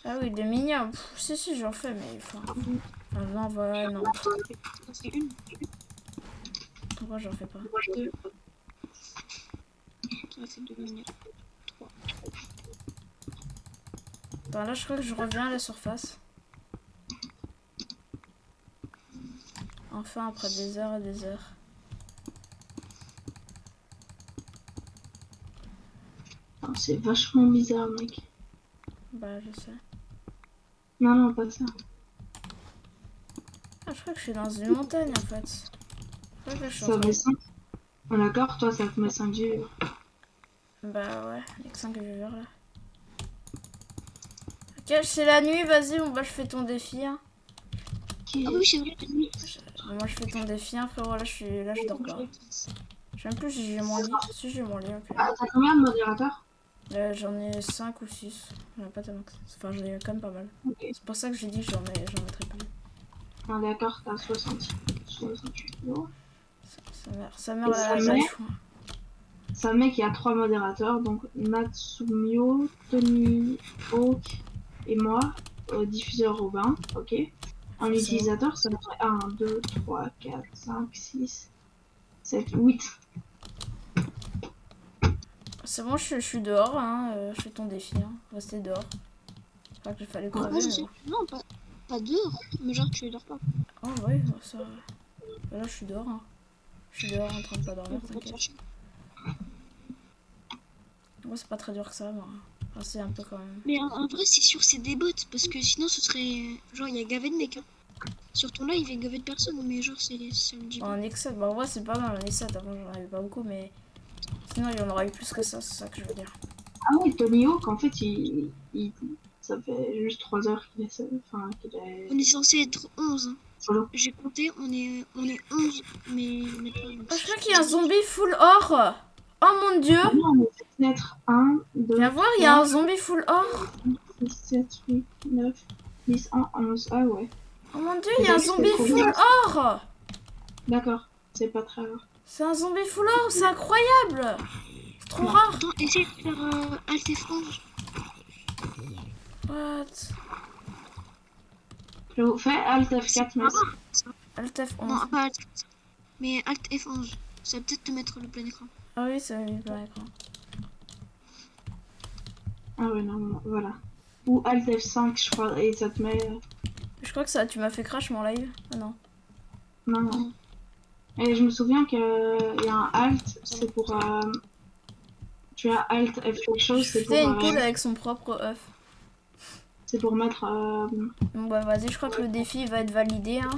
Ah oui, des mignons. Si, j'en fais, mais. Enfin, non, voilà, non. J'en fais une. Pourquoi j'en fais pas? Deux. J'en ai fait 2 minières. 3. Attends, là, je crois que je reviens à la surface. Enfin, après des heures et des heures. Oh, c'est vachement bizarre, mec. Bah, je sais. Non, pas ça. Ah, je crois que je suis dans une montagne en fait. Je crois que je suis en Ça train met 5. Ah, d'accord, toi, ça te met 5 vivres. Bah ouais, avec 5 viveurs là. Ok, c'est la nuit, vas-y, je fais ton défi. Hein. Ah oui, c'est vrai, Moi, je fais ton défi, hein, frérot. Là, je dors pas. Je sais même plus si j'ai mon lit. Si j'ai mon lit, ok. Ah, t'as combien de modérateurs? J'en ai 5 ou 6. J'en ai pas tellement. Enfin, j'en ai quand même pas mal. Ok. C'est pour ça que j'ai dit que j'en mettrais plus. Ah, d'accord, t'as 68 euros. Sa mère Et la sa mère chou. C'est un mec qui a 3 modérateurs, donc Natsumio, Tony Hawk et moi, diffuseur au bain, ok. Un utilisateur, ça ferait 1, 2, 3, 4, 5, 6, 7, 8. C'est bon, je suis dehors, hein. Je fais ton défi, hein. Rester dehors. C'est pas que il fallait crever. Mais... Non, pas dehors, mais genre tu dors pas. Oh ouais, ça. Là, je suis dehors, hein. Je suis dehors en train de pas dormir, t'inquiète. Moi, c'est pas très dur que ça, moi. Enfin, c'est un peu quand même. Mais en vrai, c'est sûr, c'est des bots, parce que sinon ce serait. Genre, il y a gavé de mecs. Hein. Sur ton live, il y a gavé de personnes, mais genre, ça le dit pas. En X7, bah en vrai, c'est pas mal en X7. Avant, j'en avais pas beaucoup, mais. Sinon, il y en aurait eu plus que ça, c'est ça que je veux dire. Ah oui, Tony Hawk, en fait, ça fait juste 3 heures qu'il est On est censé être 11. Hein. Solo. J'ai compté, on est 11, mais Oh, je crois qu'il y a un zombie full or. Oh mon dieu! Ah non, mais c'est peut-être 1, 2, Viens voir, il y a un zombie full or! 6, 7, 8, 9, 10, 11. Ah ouais. Oh mon dieu, il y a un zombie full or! D'accord, c'est pas très rare. C'est un zombie full or, c'est incroyable! C'est trop rare! Attends, essaye de faire Alt F11. What? Je vous fais Alt F4, mais Alt Non, F11. pas Alt F11. Mais Alt F11. Ça va peut-être te mettre le plein écran. Ah oui, ça va mis plein écran. ah ouais, non, voilà. Ou Alt F5, je crois, et ça te met... Je crois que ça, tu m'as fait crash mon live. Ah non. Non, non. Et je me souviens qu'il y a un Alt, c'est pour... Tu as Alt F quelque chose, c'est C'était une pour... poule avec son propre œuf. c'est pour mettre... Bon bah vas-y, je crois que le défi va être validé. Hein.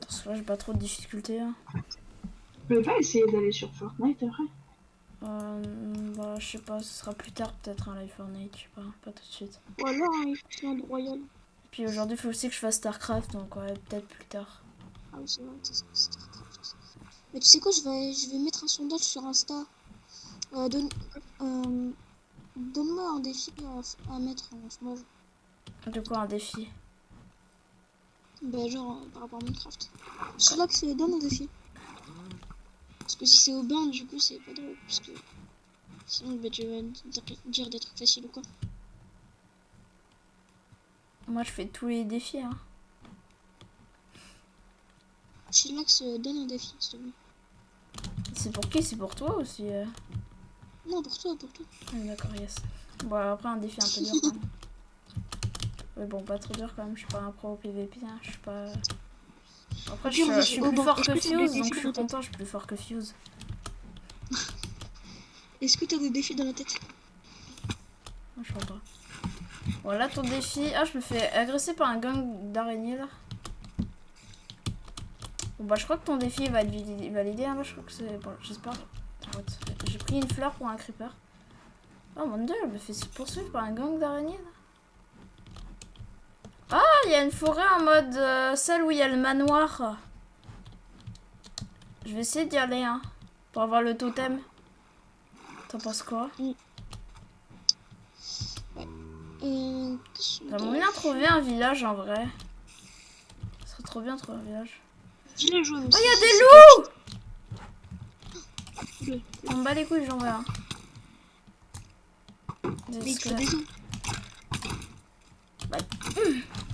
Parce que là j'ai pas trop de difficultés. Hein. Je peux pas essayer d'aller sur Fortnite après. Bah je sais pas, ce sera plus tard peut-être un live Fortnite, je sais pas tout de suite. Voilà, hein, c'est un royal. Puis aujourd'hui il faut aussi que je fasse Starcraft, donc ouais, peut-être plus tard. Ah oui, c'est vrai, c'est Starcraft. Mais tu sais quoi, je vais mettre un sondage sur Insta. Donne-moi un défi à mettre en ce moment. De quoi un défi? Bah genre par rapport à Minecraft. Celui-là que c'est donne un défi. Parce que si c'est au bain, du coup c'est pas drôle. Parce que sinon bah, tu vas dire des trucs faciles ou quoi. Moi je fais tous les défis. Hein. Chillax donne un défi, s'il te plaît. C'est pour qui? C'est pour toi aussi Non, pour toi, pour toi. Ah, d'accord, yes. Bon après un défi un peu dur quand même. Mais bon, pas trop dur quand même, je suis pas un pro au PVP, hein. Je suis pas... Après je suis plus fort que Fuse, donc je suis content, je suis plus fort que Fuse. Est-ce que t'as des défis dans la tête? Moi je crois pas. Voilà ton défi. Ah, je me fais agresser par un gang d'araignées là. Bon bah je crois que ton défi va être validé, hein. Là je crois que c'est... Bon, j'espère... J'ai pris une fleur pour un creeper. Oh mon dieu, elle me fait poursuivre par un gang d'araignées là. Ah, il y a une forêt en mode celle où il y a le manoir. Je vais essayer d'y aller, hein, pour avoir le totem. T'en penses quoi? J'aimerais bien trouver un village en vrai. Ce serait trop bien de trouver un village. Villageois aussi. Oh, il y a des loups! On me bat les couilles, j'en veux un. Des squelettes. Bah,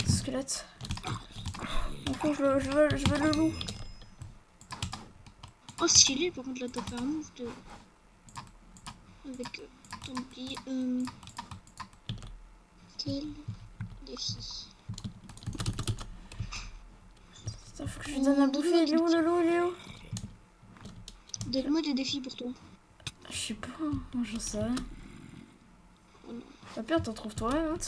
squelette. Donc je veux le loup. Oh stylé, par contre là t'as fait un move de... Avec ton bouclier. Quel défi? Putain, faut que je lui donne à bouffer. Il est où le loup? Il est où? Donne-moi des défis pour toi. Je sais pas, moi j'en sais rien. La pire, t'en trouves toi-même, hein.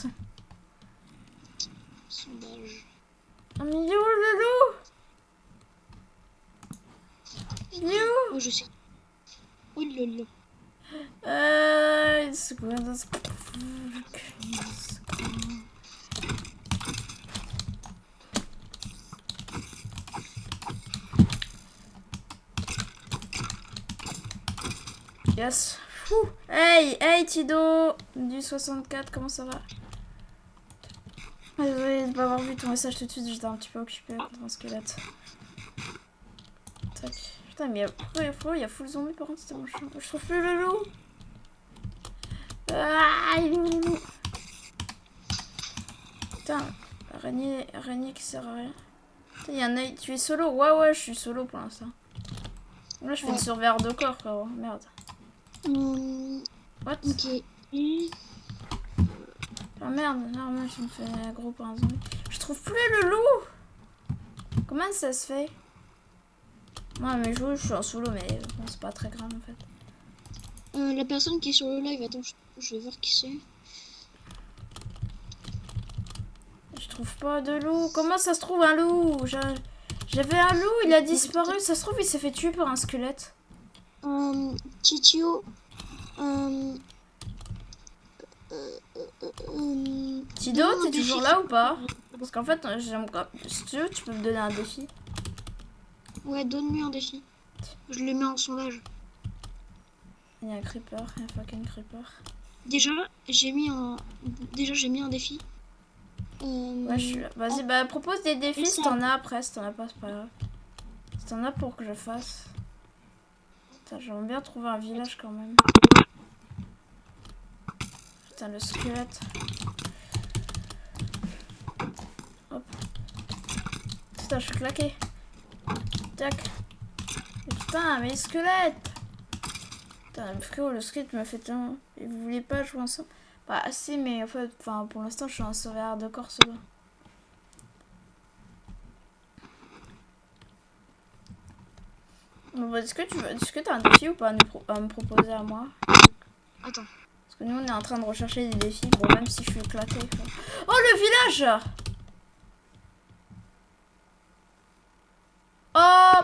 Sondage. Ah mais il est où le loup? Il est où? Oh je sais. Oh lolo. C'est quoi ça? Yes. Fou. Hey Tido du 64, comment ça va? Désolée de pas avoir vu ton message tout de suite, j'étais un petit peu occupée contre un squelette. Tac. Putain, mais il y a full zombie par contre, c'était mon chien. Je trouve plus le loup. Ah, il est où le loup? Putain, araignée qui sert à rien. Putain, il y a un œil. Tu es solo? Ouais, je suis solo pour l'instant. Là, je fais une survie hardcore, frérot. Merde. What? Ok. Ah merde, non, je me fais aggro par un zombie. Je trouve plus le loup. Comment ça se fait? Moi, mes joueurs, je suis en solo, mais bon, c'est pas très grave en fait. La personne qui est sur le live, attends, je vais voir qui c'est. Je trouve pas de loup. Comment ça se trouve un loup? J'avais un loup, il a disparu. Ça se trouve, il s'est fait tuer par un squelette. Titio. Tido, t'es toujours là ou pas? Parce qu'en fait, si tu veux, tu peux me donner un défi. Ouais, donne-lui un défi. Je les mets en sondage. Il y a un creeper, il y a un fucking creeper. Déjà, j'ai mis un défi. Ouais, je suis là. Vas-y, bah propose des défis Et si ça. t'en as après, si t'en as pas, c'est pas grave. Si t'en as pour que je fasse. Putain, j'aimerais bien trouver un village quand même. Putain, le squelette. Hop. Putain, je suis claqué. Tac. Mais putain, mais les squelettes. Putain, frérot, le squelette me fait tellement... Et vous voulez pas jouer ensemble? Bah si, mais en fait, enfin, pour l'instant, je suis un sauveur de corps, là. Bon, est-ce que t'as un défi ou pas à me proposer à moi? Attends. Parce que nous, on est en train de rechercher des défis. Bon, même si je suis éclatée. Quoi. Oh, le village! Oh!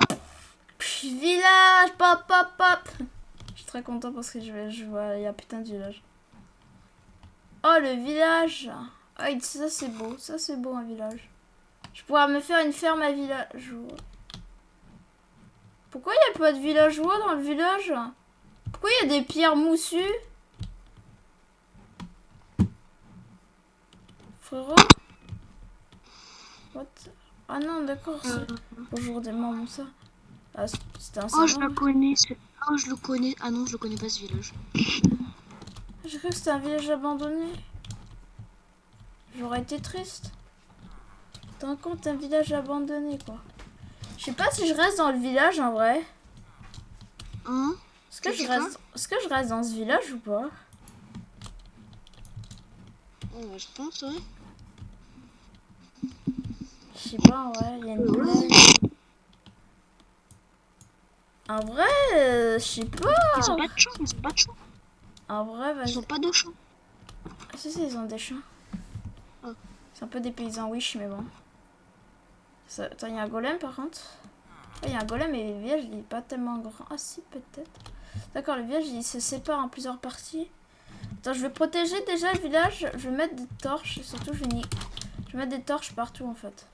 Village! Pop, pop, pop! Je suis très content parce que je vois, il y a putain de village. Oh, le village! Oh, ça, c'est beau. Ça, c'est beau, un village. Je pourrais me faire une ferme à villageois. Pourquoi il n'y a pas de villageois dans le village? Pourquoi il y a des pierres moussues? Frérot? What? Ah non, d'accord. Bonjour des mamans, ça. Ah, c'était un Oh, je salon. la connais. Oh, je le connais. Ah non, je le connais pas ce village. J'ai cru que c'était un village abandonné. J'aurais été triste. T'en compte un village abandonné, quoi. Je sais pas si je reste dans le village en vrai. Hein? Est-ce que je reste dans ce village ou pas? Oh, je pense, ouais. Je sais pas en vrai, il y a une blague. En vrai, je sais pas. Ils ont pas de champ, ils ont pas de champ. En vrai, Ils vas-y. ont pas de champ. Si, ils ont des champs. Ah. C'est un peu des paysans wish, mais bon. Attends, il y a un golem par contre. Il y a un golem et le village il est pas tellement grand. Ah si, peut-être. D'accord, le village il se sépare en plusieurs parties. Attends, je vais protéger déjà le village. Je vais mettre des torches et surtout je vais mettre des torches partout en fait.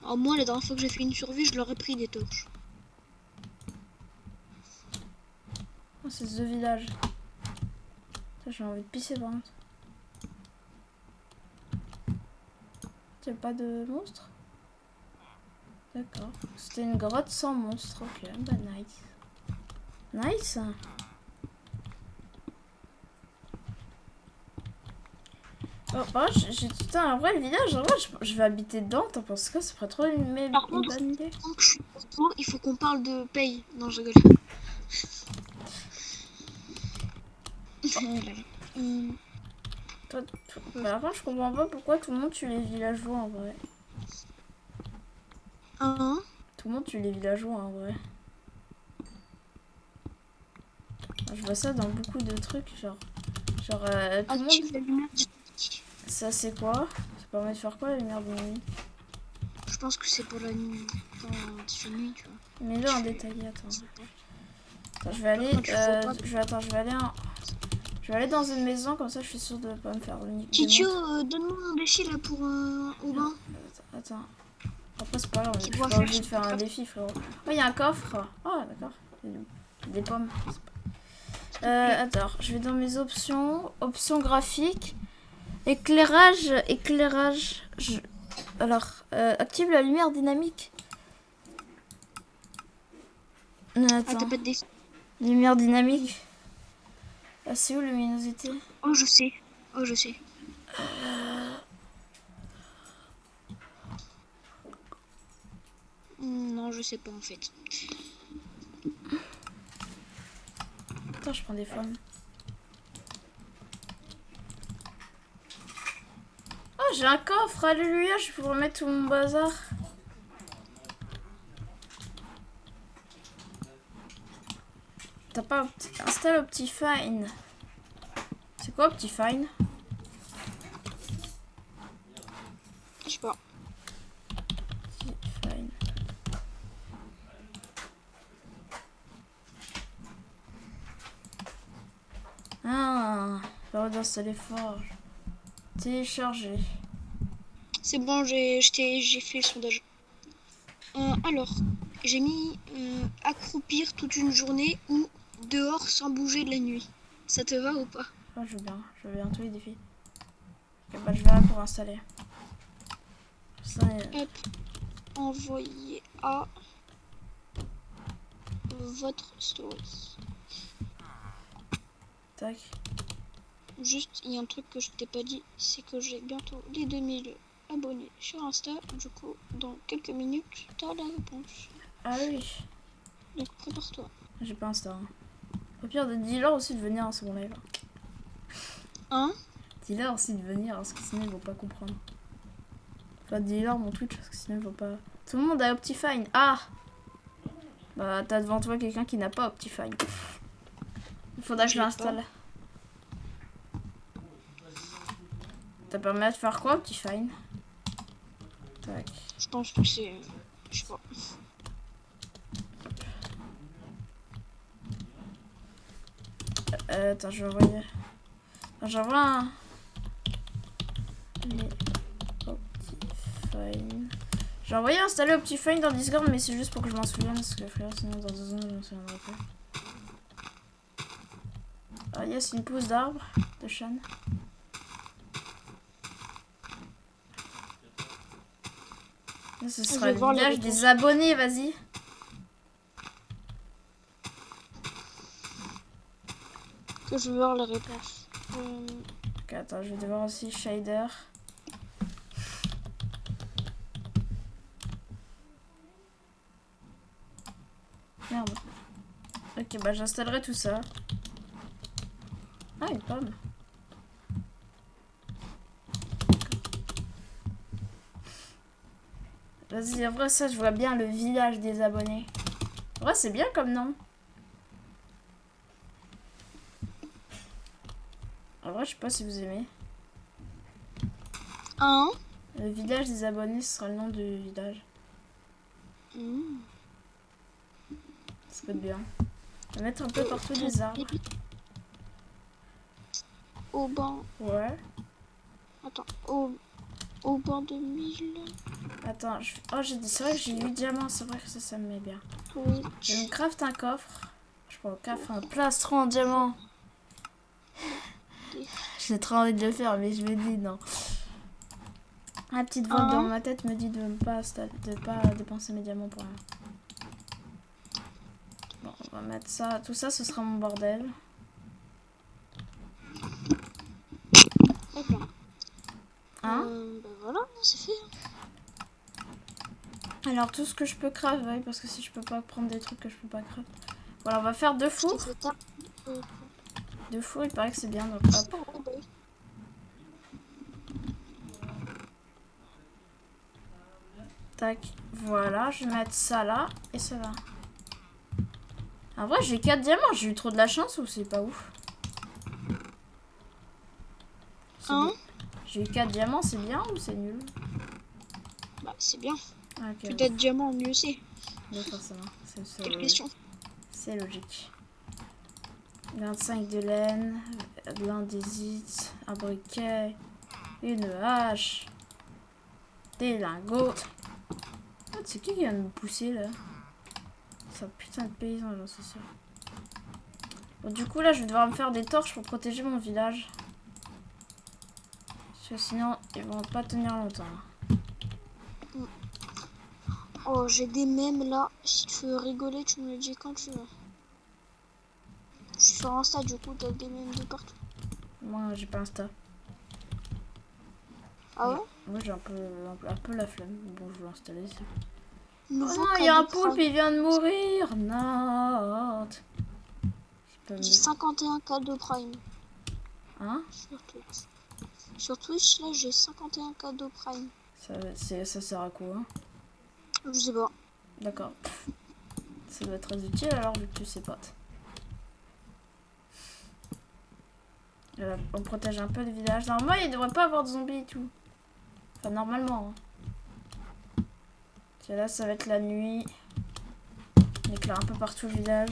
Alors moi, la dernière fois que j'ai fait une survie, je leur ai pris des torches. Oh, c'est ce village. J'ai envie de pisser par contre. Y'a pas de monstre? D'accord. C'était une grotte sans monstre. Ok, bah nice. Nice. Oh, bah, putain, en vrai, le village, en vrai, je vais habiter dedans. T'en penses quoi? Ça ferait trop Par une contre, bonne idée. tant que je suis pour, il faut qu'on parle de paye. Non, je rigole. Bah, avant, je comprends pas pourquoi tout le monde tue les villageois en vrai. Hein? Tout le monde tue les villageois en vrai. Je vois ça dans beaucoup de trucs, genre tout le Active la monde... lumière du... Ça c'est quoi? Ça permet de faire quoi la lumière de nuit? Je pense que c'est pour la nuit. Quand tu fais nuit, tu vois. Mets-le en détaillé, attends. C'est pas- Attends, je vais aller... Quand tu vois pas- Je vais aller dans une maison, comme ça je suis sûre de pas me faire niquer. Titio, donne-moi un défi là pour Aubin. Attends. Après c'est pas grave, je suis doit pas faire obligée de faire un Minecraft. défi frérot. Oh il y a un coffre. Oh d'accord. Des pommes. Attends, je vais dans mes options. Options graphiques. Éclairage. Alors, active la lumière dynamique. Ah, Attends, t'as pas de défi. lumière dynamique. Ah, c'est où luminosité? Oh, je sais. Oh, je sais. Non, je sais pas en fait. Attends, je prends des pommes. Oh, j'ai un coffre, alléluia, je vais pouvoir mettre tout mon bazar. T'as pas installe Optifine. C'est quoi Optifine? Je sais pas. Optifine. Ah, permet d'installer Forge. Télécharger. C'est bon, j'ai fait le sondage. Alors, j'ai mis accroupir toute une journée ou dehors sans bouger de la nuit. Ça te va ou pas? Oh, je veux bien tous les défis. Ok, bah je vais là pour installer. Ça, Hop, envoyer à votre story. tac. Juste, il y a un truc que je t'ai pas dit, c'est que j'ai bientôt les 2000 abonnés sur Insta. Du coup, dans quelques minutes, t'as la réponse. Ah oui, Donc prépare-toi. j'ai pas Insta. Hein. Au pire, dis-leur aussi de venir à ce live. Hein? Dis-leur aussi de venir, parce que sinon ils vont pas comprendre. Enfin, dis-leur mon Twitch, parce que sinon ils vont pas... Tout le monde a Optifine. Ah! Bah, t'as devant toi quelqu'un qui n'a pas Optifine. Il faudra que je l'installe. Ça permet de faire quoi, Optifine? Tac. Je pense que c'est... Je sais pas. Attends, je vais envoyer... J'envoie un... Les Optifine... J'ai envoyé installer Optifine dans Discord, mais c'est juste pour que je m'en souvienne, parce que frère, sinon dans 2 ans, je m'en souviendrai pas. Ah yes, une pousse d'arbre de chêne. Là, ce sera le village des abonnés, vas-y. Que je veux voir les réponses. Ok, attends, je vais devoir aussi shader. Merde. Ok, bah j'installerai tout ça. Ah, une pomme. Vas-y, en vrai, ça, je vois bien le village des abonnés. En vrai, c'est bien comme nom. En vrai, je sais pas si vous aimez. Hein? Le village des abonnés, ce sera le nom du village. Ça peut être bien. On va mettre un peu partout des arbres. Au banc. Ouais. Attends. Au banc de 1000. Attends, oh, j'ai dit, c'est vrai que j'ai 8 diamants, c'est vrai que ça me met bien. Oui. Je vais me craft un coffre. Je prends le coffre, un plastron en diamant. J'ai trop envie de le faire, mais je me dis non. La petite voix dans ma tête me dit de ne pas dépenser mes diamants pour rien. Bon, on va mettre ça. Tout ça, ce sera mon bordel. D'accord. Hein? Bah voilà, c'est fait. Alors, tout ce que je peux craft, oui, parce que si je peux pas prendre des trucs que je peux pas craft. Voilà, on va faire 2 fours. 2 fours, il paraît que c'est bien, donc hop. Tac, voilà, je vais mettre ça là, et ça là. En vrai, j'ai 4 diamants, j'ai eu trop de la chance ou c'est pas ouf? Hein? J'ai eu 4 diamants, c'est bien ou c'est nul? Bah c'est bien. Okay, Peut-être diamant, mieux c'est. oui, forcément. Quelle question? C'est logique. 25 de laine, de l'andésite, un briquet, une hache, des lingots. Ah, c'est qui vient de me pousser là? C'est un putain de paysan, j'en suis sûr. Bon, du coup, là, je vais devoir me faire des torches pour protéger mon village. Parce que sinon, ils vont pas tenir longtemps. Oh, j'ai des mèmes là. Si tu veux rigoler, tu me le dis quand tu veux. Je suis sur Insta, du coup, t'as des mèmes de partout. Moi, j'ai pas Insta. Ah ouais? Moi, j'ai un peu la flemme. Bon, je vais l'installer. Oh Nouveau non, il y a un cadeau poulpe, Prime. il vient de mourir. Non. J'ai 51 cadeaux Prime. Hein? Sur Twitch. Sur Twitch, là, j'ai 51 cadeaux Prime. Ça sert à quoi? Hein? Je sais pas. D'accord. Ça doit être très utile alors vu que tu sais pas. On protège un peu le village. Normalement, il devrait pas avoir de zombies et tout. Enfin, normalement. Hein. Et là, ça va être la nuit. On éclaire un peu partout le village.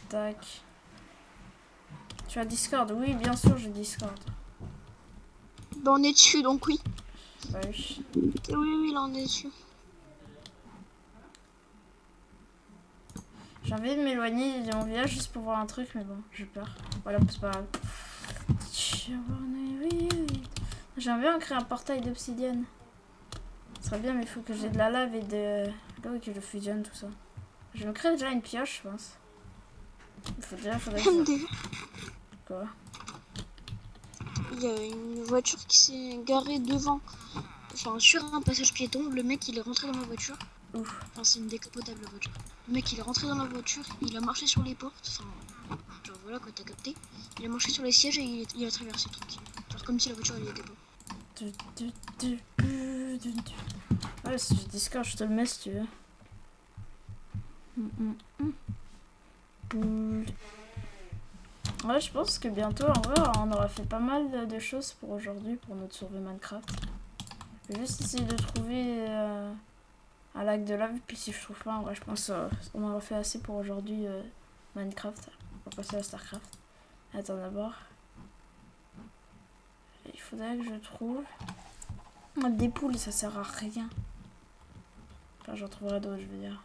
Tac. Tu as Discord? Oui, bien sûr, j'ai Discord. Bah, on est dessus, donc oui. Bah oui. Oui, là, on est dessus. J'ai envie de m'éloigner de mon village juste pour voir un truc, mais bon, j'ai peur. Voilà, c'est pas grave. J'aimerais bien créer un portail d'obsidienne. Ce serait bien, mais il faut que j'ai de la lave et de l'eau et que je fusionne tout ça. Je me crée déjà une pioche, je pense. Il faut déjà... Faudrait que... Quoi? Il y a une voiture qui s'est garée devant, enfin sur un passage piéton. Le mec il est rentré dans la voiture. Ouf. Enfin c'est une décapotable voiture. Le mec il est rentré dans la voiture, il a marché sur les portes, enfin genre voilà quoi, t'as capté. Il a marché sur les sièges et il a traversé tranquille. Genre comme si la voiture elle y était pas. Ouais, si je Discord, je te le mets si tu veux. Ouais, je pense que bientôt, en vrai, on aura fait pas mal de choses pour aujourd'hui, pour notre survie Minecraft. Je vais juste essayer de trouver un lac de lave, puis si je trouve pas, en vrai, je pense qu'on aura fait assez pour aujourd'hui Minecraft. On va passer à Starcraft. Attends d'abord. Il faudrait que je trouve... Des poules, ça sert à rien. Enfin, j'en trouverai d'autres, je veux dire.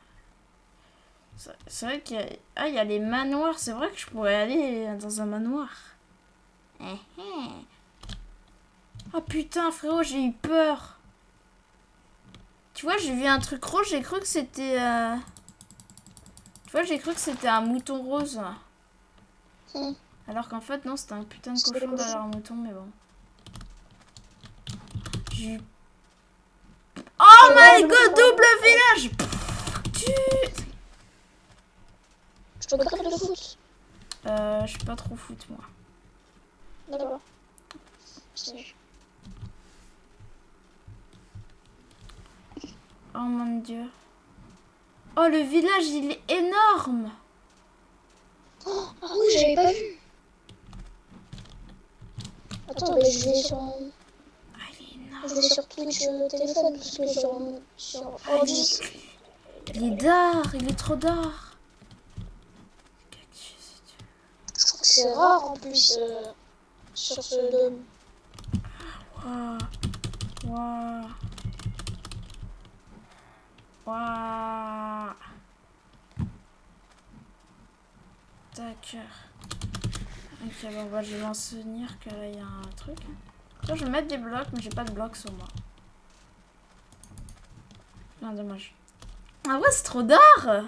C'est vrai qu'il y a... Ah, il y a les manoirs. C'est vrai que je pourrais aller dans un manoir. Oh putain, frérot, j'ai eu peur. Tu vois, j'ai vu un truc rose, j'ai cru que c'était... Tu vois, j'ai cru que c'était un mouton rose. Alors qu'en fait, non, c'était un putain de cochon derrière un mouton, mais bon. J'ai... Oh my god, double village. Je peux regarder le foot. Je suis pas trop foot, moi. D'accord. Oh mon dieu. Oh, le village, il est énorme. Oh, ah oui, j'avais pas vu. Attends, mais je vais sur... Ah, il est énorme. Je vais sur Twitch téléphone parce que sur ordi. Il est d'art, il est trop d'art. Je crois que c'est rare en plus sur ce dôme. Waouh. Waouh. Waouh. D'accord. Ok, bon, bah, je vais m'en souvenir que là, il y a un truc. Tiens, je vais mettre des blocs, mais j'ai pas de blocs sur moi. Non, dommage. Ah ouais, c'est trop d'art.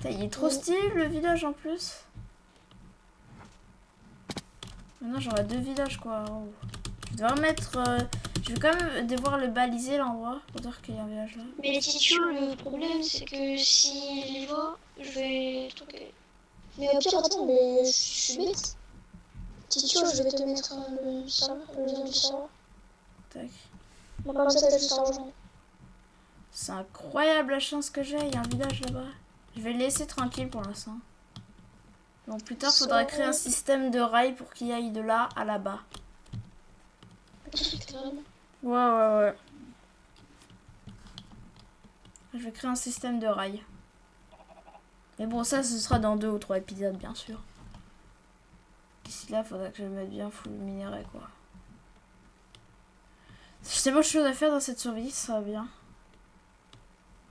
Il est trop stylé, le village, en plus. Maintenant, j'aurai 2 villages, quoi. Oh. Je vais devoir mettre... Je vais quand même devoir le baliser, l'endroit, pour dire qu'il y a un village là. Mais les Titio, le problème c'est que s'il y va, je vais truquer. Mais au pire, attends, mais je suis bête. Titio, je vais te mettre le serveur, le lien du serveur. Tac. Bon, comme ça, t'as juste à rejoindre. C'est incroyable la chance que j'ai, il y a un village là-bas. Je vais le laisser tranquille pour l'instant. Bon, plus tard, faudra créer un système de rails pour qu'il aille de là à là-bas. Ouais. Je vais créer un système de rails. Mais bon, ça, ce sera dans 2 ou 3 épisodes, bien sûr. D'ici là, faudra que je me mette bien full minerai, quoi. J'ai tellement de choses à faire dans cette survie, ça va bien.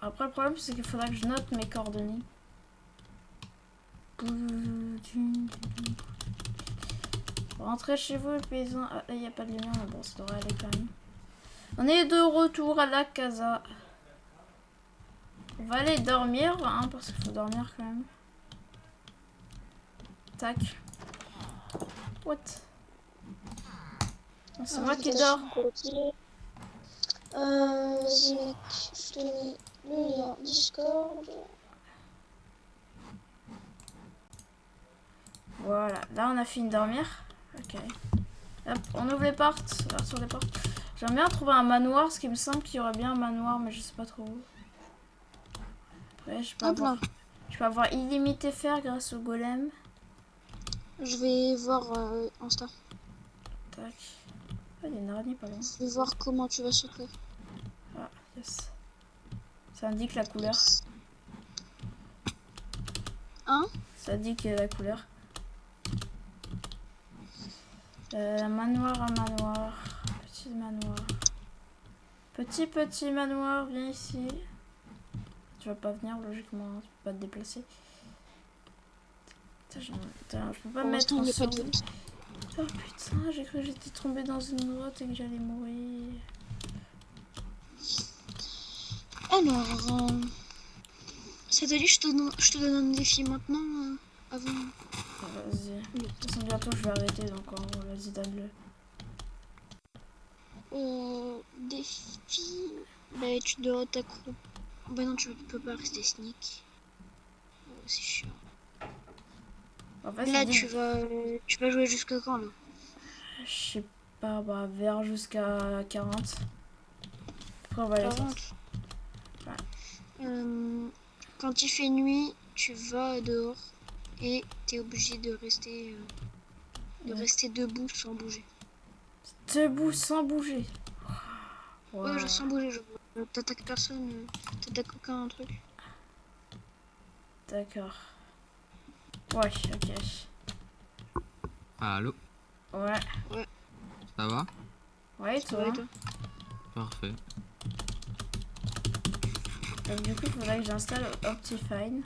Après, le problème, c'est qu'il faudra que je note mes coordonnées. Rentrez chez vous, les paysans. Ah, là, il n'y a pas de lumière, mais bon, ça devrait aller quand même. On est de retour à la casa. On va aller dormir, hein, parce qu'il faut dormir quand même. Tac. What? C'est moi qui dors. Vas-y, mec, je te mets le lien Discord. Voilà, là on a fini de dormir. Ok. Hop, on ouvre les portes. Sur les portes. J'aimerais bien trouver un manoir, parce qu'il me semble qu'il y aurait bien un manoir, mais je sais pas trop où. Après, je peux avoir illimité fer grâce au golem. Je vais voir Insta. Tac. Ah, il y a une araignée pas loin. Je vais voir comment tu vas secouer. Ah, yes. Ça indique la couleur. Hein? Ça indique la couleur. Manoir à manoir. Petit manoir. Petit manoir, viens ici. Tu vas pas venir logiquement, hein, tu peux pas te déplacer. Putain, je peux pas Pour me mettre l'instant, en il n'y a pas de survie. vote. Oh putain, j'ai cru que j'étais tombée dans une grotte et que j'allais mourir. Alors, ça te dit, je te donne un défi maintenant, avant. Vas-y. De toute façon, bientôt je vais arrêter donc en gros, vas-y, donne-le. Défi. Bah, tu dois t'accroupir. Bah, non, tu peux pas rester sneak. C'est chiant. En fait, Là, ça dit- tu vas jouer jusqu'à quand, là? Je sais pas, bah, vers jusqu'à 40. Après, on va aller 40. Ouais. Quand il fait nuit, tu vas dehors et t'es obligé de rester, debout sans bouger. Debout sans bouger. Ouais, Ouais. sans bouger, je vois. T'attaques personne, t'attaques aucun truc. D'accord. Ouais, ok. Allô, Ouais. ça va? Ouais, et Ça toi? va, et toi? Parfait. Donc, du coup, il faudrait que j'installe Optifine.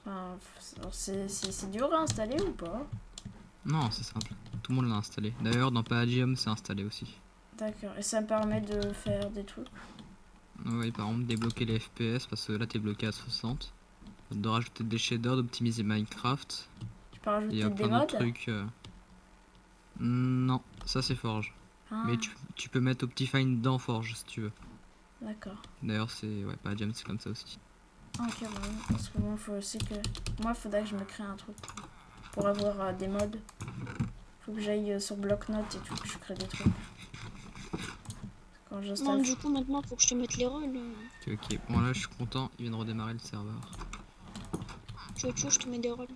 Enfin, c'est dur à installer ou pas? Non, c'est simple. Tout le monde l'a installé. D'ailleurs, dans Palladium, c'est installé aussi. D'accord. Et ça me permet de faire des trucs. Oui, par exemple, débloquer les FPS parce que là, t'es bloqué à 60. De rajouter des shaders, d'optimiser Minecraft. Tu peux Et il rajouter y a des plein mods? d'autres trucs. Non, ça c'est Forge. Ah, Mais tu peux mettre Optifine dans Forge si tu veux. d'accord. D'ailleurs, c'est. Ouais, Palladium, c'est comme ça aussi. Ah, ok, bah oui, parce que moi, faut aussi que... Moi, il faudrait que je me crée un truc pour avoir des mods. Faut que j'aille sur bloc-notes et tout, que je crée des trucs. Quand Non, j'installe... du coup, maintenant, faut que je te mette les rôles. Ok, bon là, je suis content. Il vient de redémarrer le serveur. Tu veux que je te mets des rôles?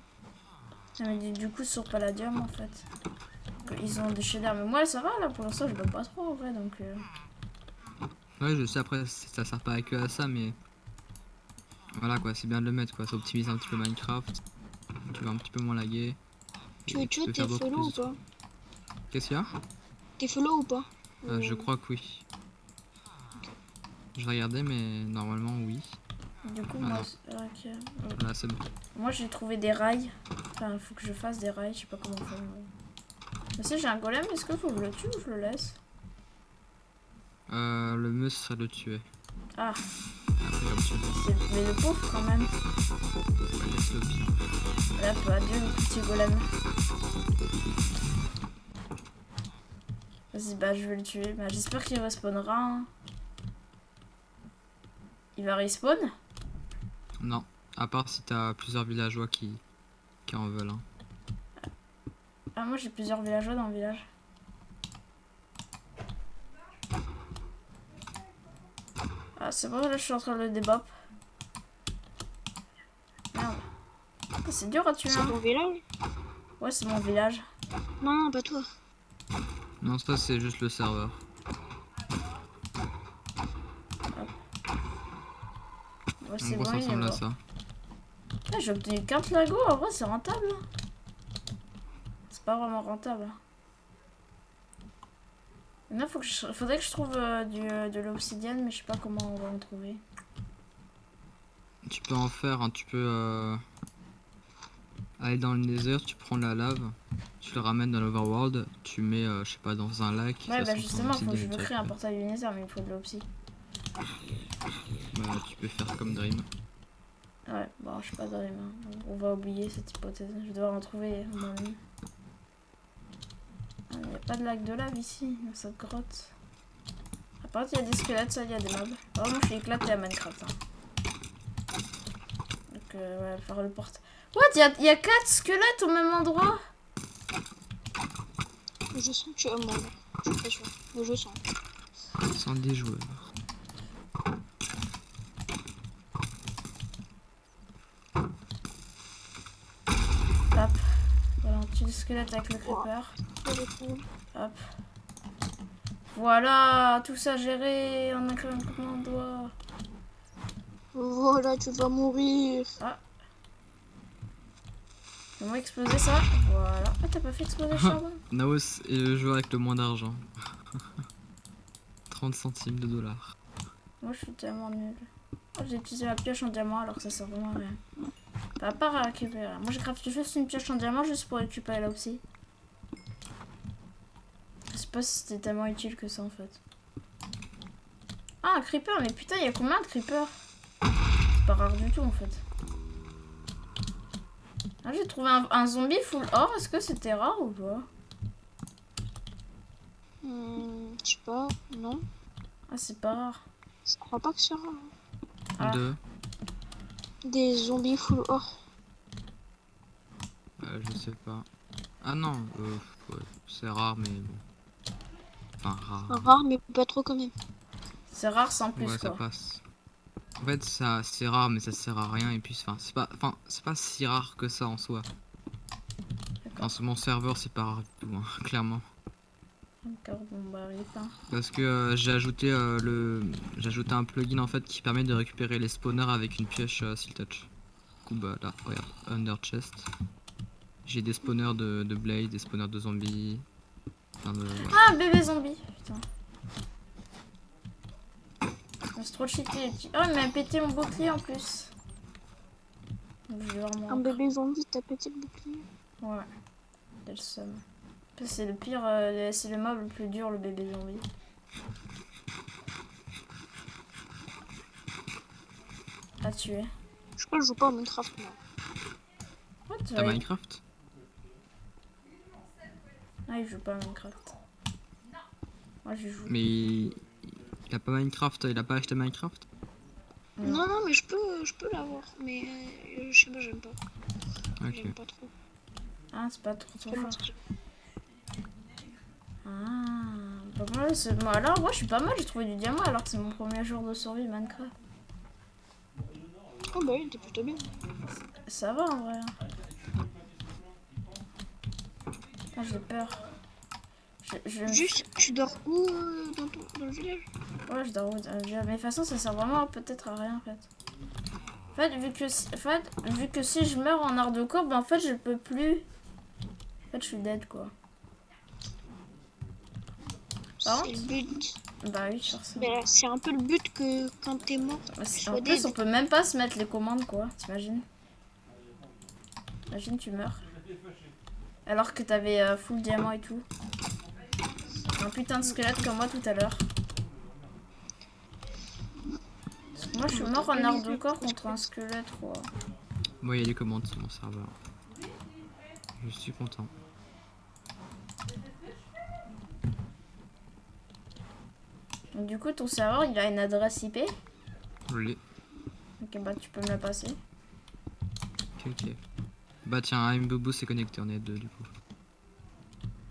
Ah, mais du coup, sur Palladium, en fait, ils ont des shaders. Mais moi, ça va, là, pour l'instant, je bug pas trop, en vrai, donc... Ouais, je sais, après, ça sert pas que à ça, mais. Voilà quoi, c'est bien de le mettre quoi. Ça optimise un petit peu Minecraft. Tu vas un petit peu moins laguer. Tu Et veux peux t'es faire beaucoup follow ou plus. pas? Qu'est-ce qu'il y a? T'es follow ou pas? Je crois que oui. Je regardais, mais normalement oui. Du coup, Voilà. moi... Ok. Voilà, c'est bon. Moi, j'ai trouvé des rails. Enfin, il faut que je fasse des rails, je sais pas comment faire. Mais si j'ai un golem, est-ce qu'il faut que je le tue ou je le laisse? Le mieux serait de le tuer. Ah, Après, comme tu dis, mais le pauvre quand même. laisse-le bien. Là, peu adieu le petit golem. Vas-y, bah je vais le tuer. Bah, j'espère qu'il respawnera. Hein. Il va respawn? Non, à part si t'as plusieurs villageois qui en veulent. Hein. Ah, moi j'ai plusieurs villageois dans le village. Ah, c'est bon, là je suis en train de le débop. Merde. Ah, c'est dur à tuer. C'est Hein. ton village? Ouais, c'est mon village. Non, pas toi. Non, ça c'est juste le serveur. Ouais, En c'est gros, bon, ça il est ressemble à mort. ça. Ah, j'ai obtenu 4 lagos, en vrai c'est rentable. Hein. C'est pas vraiment rentable. Maintenant, faudrait que je trouve de l'obsidienne, mais je sais pas comment on va en trouver. Tu peux en faire, hein, tu peux aller dans le Nether, tu prends la lave, tu le ramènes dans l'Overworld, tu mets, je sais pas, dans un lac. Ouais, ça bah sent justement, faut que je l'obsidienne veux créer un direct. portail du Nether, mais il me faut de l'obsi. Bah, tu peux faire comme Dream. Ouais, bon, je suis pas dans les mains. On va oublier cette hypothèse. Je vais devoir en trouver moi-même. Il n'y a pas de lac de lave ici, dans cette grotte. Par contre, il y a des squelettes, ça, il y a des mobs. Oh, moi, je suis éclaté à Minecraft. Hein. Donc, ouais, faire le porte. What? Il y a 4 squelettes au même endroit? Je sens que tu vas mourir. Je suis pas sûre. Mais je sens. 110 joueurs. Hop. Voilà, on tue le squelette avec le creeper. Hop. Voilà, tout ça géré en un claquement de doigts. Voilà, tu vas mourir. Fais-moi exploser ça. Voilà. Ah, t'as pas fait exploser le charbon? Naos est le joueur avec le moins d'argent. 30 centimes de dollars. Moi, je suis tellement nulle. Oh, j'ai utilisé ma pioche en diamant alors que ça sert vraiment à rien. Enfin, à part à récupérer. Moi, j'ai crafté juste une pioche en diamant juste pour récupérer là aussi. Je sais pas si c'était tellement utile que ça en fait. Ah, un creeper, mais putain, il y a combien de creepers? C'est pas rare du tout en fait. Ah, j'ai trouvé un zombie full or. Est-ce que c'était rare ou pas? Je sais pas, non. Ah, c'est pas rare. Je crois pas que c'est rare. Ah. Deux. Des zombies full or. Je sais pas. Ah non, ouais, c'est rare, mais bon. Enfin, rare. Rare, mais pas trop quand même. C'est rare sans plus Ouais, ça quoi. passe. En fait, ça, c'est rare, mais ça sert à rien. Et puis, c'est pas si rare que ça en soi. Enfin, sur mon serveur, c'est pas rare du tout, hein, clairement. D'accord, bon bah rip, hein. Parce que j'ai ajouté j'ai ajouté un plugin en fait qui permet de récupérer les spawners avec une pioche Seal Touch. Du coup, bah là, regarde, Under Chest. J'ai des spawners de Blade, des spawners de zombies. Voilà. Ah, bébé zombie. Putain. C'est trop cheaté. Oh, il m'a pété mon bouclier en plus. Donc, je vais vraiment... Un bébé zombie t'a pété le bouclier. Ouais. Quel somme. C'est le pire, c'est le mob le plus dur, le bébé zombie. À tuer. Je crois que je joue pas à Minecraft moi. What? T'as Minecraft? Ah, il joue pas à Minecraft. Moi, je joue. Mais il a pas Minecraft, il a pas acheté Minecraft? Non, non, mais je peux l'avoir. Mais je sais pas, j'aime pas. Ok. J'aime pas trop. Ah, c'est pas trop C'est fort. pas ce que j'aime. Ah, pas mal. Moi, alors, moi, je suis pas mal. J'ai trouvé du diamant alors que c'est mon premier jour de survie Minecraft. Oh bah oui, t'es plutôt bien. Ça va en vrai. Ah, j'ai peur. Juste, tu dors où dans le village? Ouais, je dors où mais de toute façon, ça sert vraiment peut-être à rien en fait. En fait, vu que si je meurs en hardcore, bah en fait, je peux plus. En fait, je suis dead quoi. Par C'est le contre- but. Bah oui, forcément. Mais c'est un peu le but que quand t'es mort, tu En sois plus, dead. on peut même pas se mettre les commandes quoi. T'imagines? Imagine, tu meurs. Alors que t'avais full diamant et tout. Un putain de squelette comme moi tout à l'heure. Parce que moi, je suis mort en hardcore contre un squelette quoi. Moi, il y a les commandes sur mon serveur. Je suis content. Donc, du coup, ton serveur, il a une adresse IP. Je l'ai. Ok, bah tu peux me la passer. Ok. Bah tiens, AMBobo s'est connecté, on est deux du coup.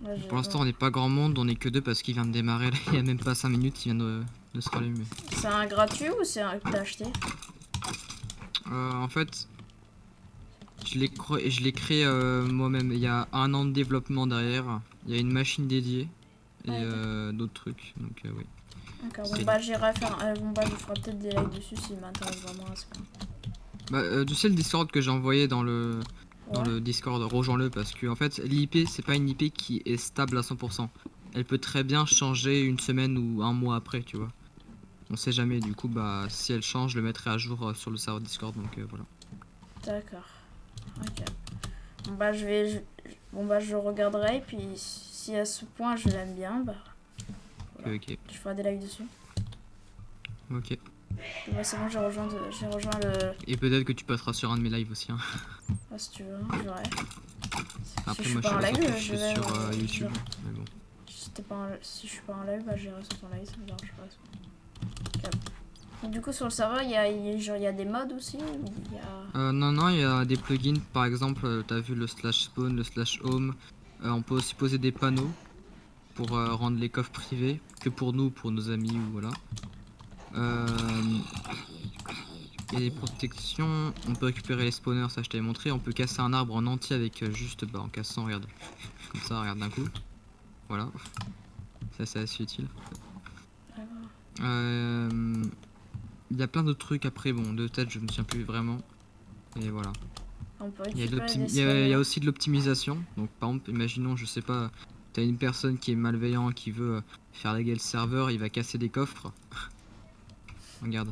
Ouais, Pour l'instant, on n'est pas grand monde, on est que deux parce qu'il vient de démarrer là, il y a même pas 5 minutes, il vient de se rallumer. C'est un gratuit ou c'est un que t'as acheté? En fait, je l'ai créé moi-même. Il y a 1 an de développement derrière, il y a une machine dédiée et Ouais. d'autres trucs. Donc oui. D'accord, C'est- bon bah j'irai faire. Bon bah je ferai peut-être des lives dessus s'il m'intéresse vraiment à ce point. Bah, tu sais le Discord que j'ai envoyé dans Ouais. le Discord, rejoins-le parce que en fait l'IP c'est pas une IP qui est stable à 100%. Elle peut très bien changer une semaine ou un mois après, tu vois. On sait jamais, du coup bah si elle change, je le mettrai à jour sur le serveur Discord, donc voilà. D'accord. Ok. Bon bah bon bah je regarderai et puis si à ce point je l'aime bien, bah voilà. Ok, Je ferai des lives dessus. ok. Bah c'est bon, j'ai rejoint le. Et peut-être que tu passeras sur un de mes lives aussi, hein. Ah, si tu veux, je verrai. Après Si je moi suis pas en je live, suis pas je sur vais. YouTube, mais bon. Si je suis pas en live, bah j'irai sur ton live, ça me dérange pas. Ok. Et du coup sur le serveur, genre, il y a des mods aussi ou il y a... Non, il y a des plugins, par exemple, t'as vu le /spawn, le /home. On peut aussi poser des panneaux pour rendre les coffres privés, que pour nous, pour nos amis, ou voilà. Et les protections, on peut récupérer les spawners, ça je t'avais montré. On peut casser un arbre en entier avec juste, en cassant, regarde. Comme ça, regarde d'un coup. Voilà. Ça c'est assez utile. Il y a plein d'autres trucs après, bon, de tête je me souviens plus vraiment. Et voilà. On peut Il y a, récupérer des il y a spawners. aussi de l'optimisation. Donc par exemple, imaginons, je sais pas, t'as une personne qui est malveillant, qui veut faire laguer le serveur, il va casser des coffres. Regarde.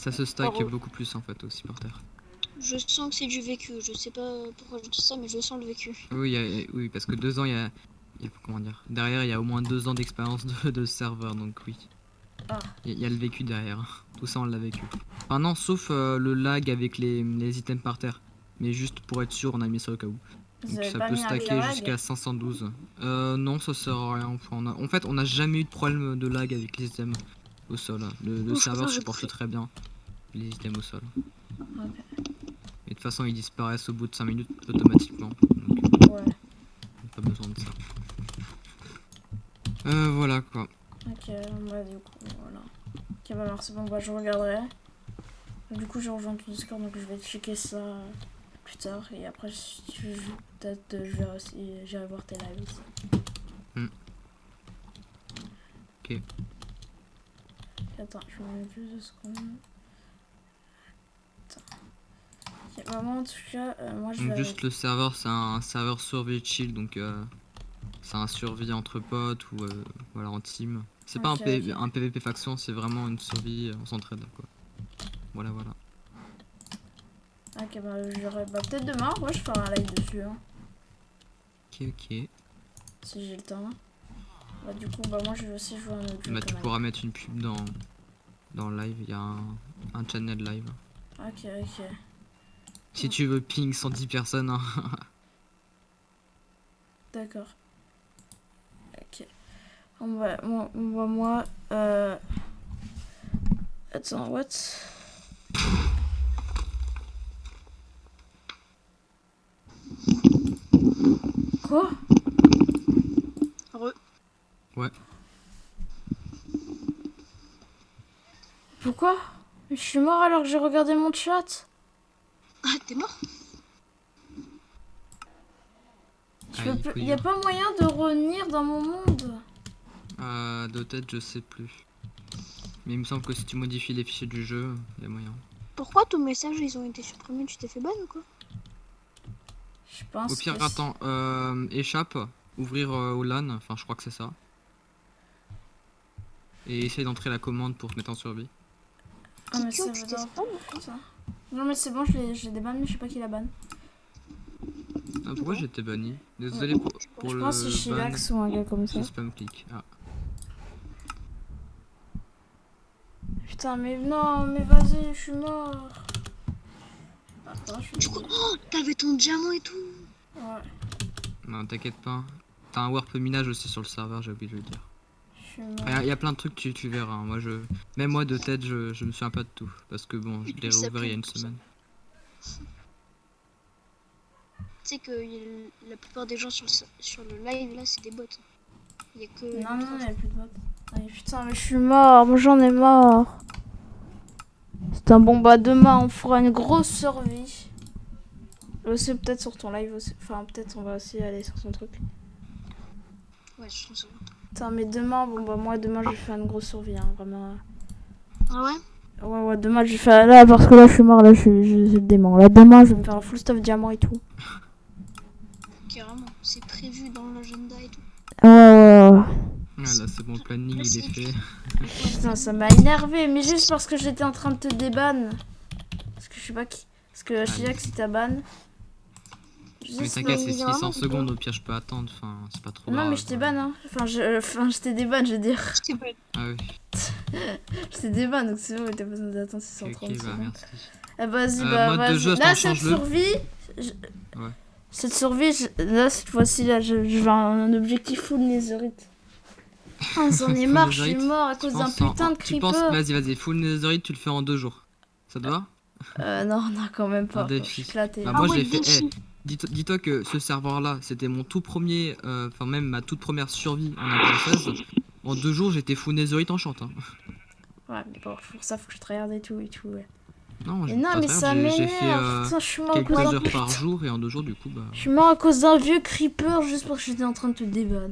Ça se stack Oh. beaucoup plus en fait aussi par terre. Je sens que c'est du vécu. Je sais pas pourquoi je dis ça, mais je sens le vécu. Oui, oui, parce que 2 ans, comment dire, derrière, il y a au moins 2 ans d'expérience de serveur, donc oui. Ah. Il y a le vécu derrière. Tout ça, on l'a vécu. Enfin, non, sauf le lag avec les items par terre. Mais juste pour être sûr, on a mis ça au cas où. Vous Donc avez ça pas peut mis un stacker lag? jusqu'à 512. Non, ça sert à rien. Enfin, en fait, on n'a jamais eu de problème de lag avec les items au sol. Le Ouf, serveur putain, j'ai supporte cru. très bien les items au sol. Ok. Et de toute façon, ils disparaissent au bout de 5 minutes automatiquement. Donc, Ouais. pas besoin de ça. Voilà quoi. Ok, bah du coup, voilà. Ok, bah merci, bon, bah je regarderai. Du coup, j'ai rejoint ton Discord, donc je vais checker ça plus tard. Et après, si tu veux, peut-être, je verrai aussi, j'irai voir tes lives aussi. Ok. Attends, je vais mettre juste 2 secondes. Attends. Ok, bah moi, en tout cas, moi je Donc vais... juste le serveur, c'est un serveur survie chill, donc c'est un survie entre potes ou voilà en team. C'est pas Ok, un PVP faction, c'est vraiment une survie en s'entraide quoi. Voilà. Ok, bah j'aurai... Bah peut-être demain, ouais, je ferai un live dessus, hein, Ok. si j'ai le temps. Bah du coup, bah moi je vais aussi jouer à un autre jeu Bah quand tu même. pourras mettre une pub dans le live, il y a un channel live. Ok. Si tu veux ping 110 personnes, hein. D'accord. Ok. Moi, Attends, what? Quoi? Heureux. Ouais. Pourquoi? Je suis mort alors que j'ai regardé mon chat. Ah, t'es mort? Il y a pas moyen de revenir dans mon monde. De tête, je sais plus. Mais il me semble que si tu modifies les fichiers du jeu, il y a moyen. Pourquoi tous mes messages ils ont été supprimés? Tu t'es fait ban ou quoi? Je pense Au pire, que attends, échappe, ouvrir au LAN, enfin je crois que c'est ça. Et essaye d'entrer la commande pour te mettre en survie. Ah mais Kikyo, ça tu va t'es dans fait ban ou quoi? ça. Non mais c'est bon, je l'ai débanné, mais je sais pas qui l'a ban. Ah, pourquoi Bon. j'ai été banni? Désolé pour Je le pense que c'est ban. Chilax ou un gars comme ça. C'est spam click. Ah. Putain mais non, mais vas-y, je suis mort. Attends, je suis Du coup, oh, t'avais ton diamant et tout. Ouais, Non, t'inquiète pas. T'as un warp minage aussi sur le serveur, j'ai oublié de le dire. je suis mort. Il y a plein de trucs, tu verras. Hein. Même moi de tête, je me souviens pas de tout. Parce que bon, je l'ai Ça réouvert il y a une pue, ça. semaine. Tu sais que la plupart des gens sur le live là c'est des bots. Il y a que. Non, il n'y a plus de vote. Allez, putain, mais je suis mort, moi j'en ai marre. C'est un bon, bah demain on fera une grosse survie. Aussi, peut-être sur ton live aussi. Enfin, peut-être on va aussi aller sur ton truc. Ouais, je trouve ça. Putain, mais demain, bon bah moi demain je vais faire une grosse survie, hein, vraiment. Ah ouais? Ouais, demain je vais faire. Là, parce que là je suis mort, là j'ai le démon. Là, demain je vais me faire un full stuff diamant et tout. Carrément, c'est prévu dans l'agenda et tout. Ouais. Ah là, c'est bon, le planning il est fait. Putain, ça m'a énervé, mais juste parce que j'étais en train de te déban. Parce que je sais pas qui. Parce que Chiac si t'as ban. Mais Juste t'inquiète, c'est évidemment, 600 c'est secondes, au pire je peux attendre, enfin c'est pas trop Non, grave. mais je t'ai ban, hein. Enfin, je t'ai déban, je veux dire. Je sais pas. Ah oui, Je t'ai déban, donc c'est bon, t'as pas besoin d'attendre ok, 630 bah secondes. merci. Ah, vas-y, mode de jeu, Là, attends, cette change-le. survie. Ouais. Cette survie, là, cette fois-ci, là, je veux un objectif full netherite. Ah, j'en ai Full marre, je suis netherite, mort à Tu cause d'un penses en- putain de Tu penses, creeper. vas-y, full netherite, tu le fais en 2 jours. Ça te va? Non, quand même pas. Un Je défi. suis éclaté. Bah, Ah moi ouais, je l'ai fait. défi. Dis-toi que ce serveur là, c'était mon tout premier, enfin même ma toute première survie en 1.16. En 2 jours, j'étais full netherite en chante. Hein. Ouais, mais bon, pour ça, faut que je tryhard et tout, ouais. Non, Mais je non, pas mais tryhard, ça j'ai fait m'énerve. Putain, je suis mort à cause quelques d'un heures par putain. jour et en 2 jours du coup bah. Je suis mort à cause d'un vieux creeper juste parce que j'étais en train de te déban.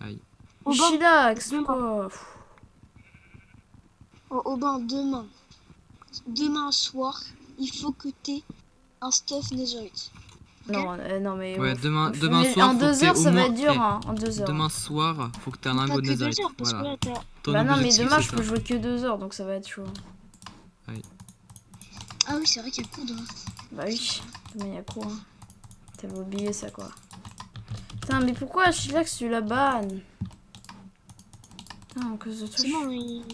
Aïe. Au bain. Chillax, Demain. quoi. Au bain, demain. Demain soir, il faut que t'aies un stuff netherite. Ok? Non, mais. Ouais, demain mais soir, en faut 2 que t'aies heures, au ça va moins. être dur, hein. En 2 heures. Demain soir, faut que t'aies un Pas lingot de que 2 netherite. heures, parce que Voilà. là t'as. Ton Bah non, mais objectif, demain, c'est je ça. peux jouer que 2 heures, donc ça va être chaud. Ah oui, c'est vrai qu'il y a cours demain. Bah oui, mais y'a quoi hein. T'avais oublié ça quoi. Putain, mais pourquoi Chillax tu la bannes? Putain, à cause de toi. C'est bon, il...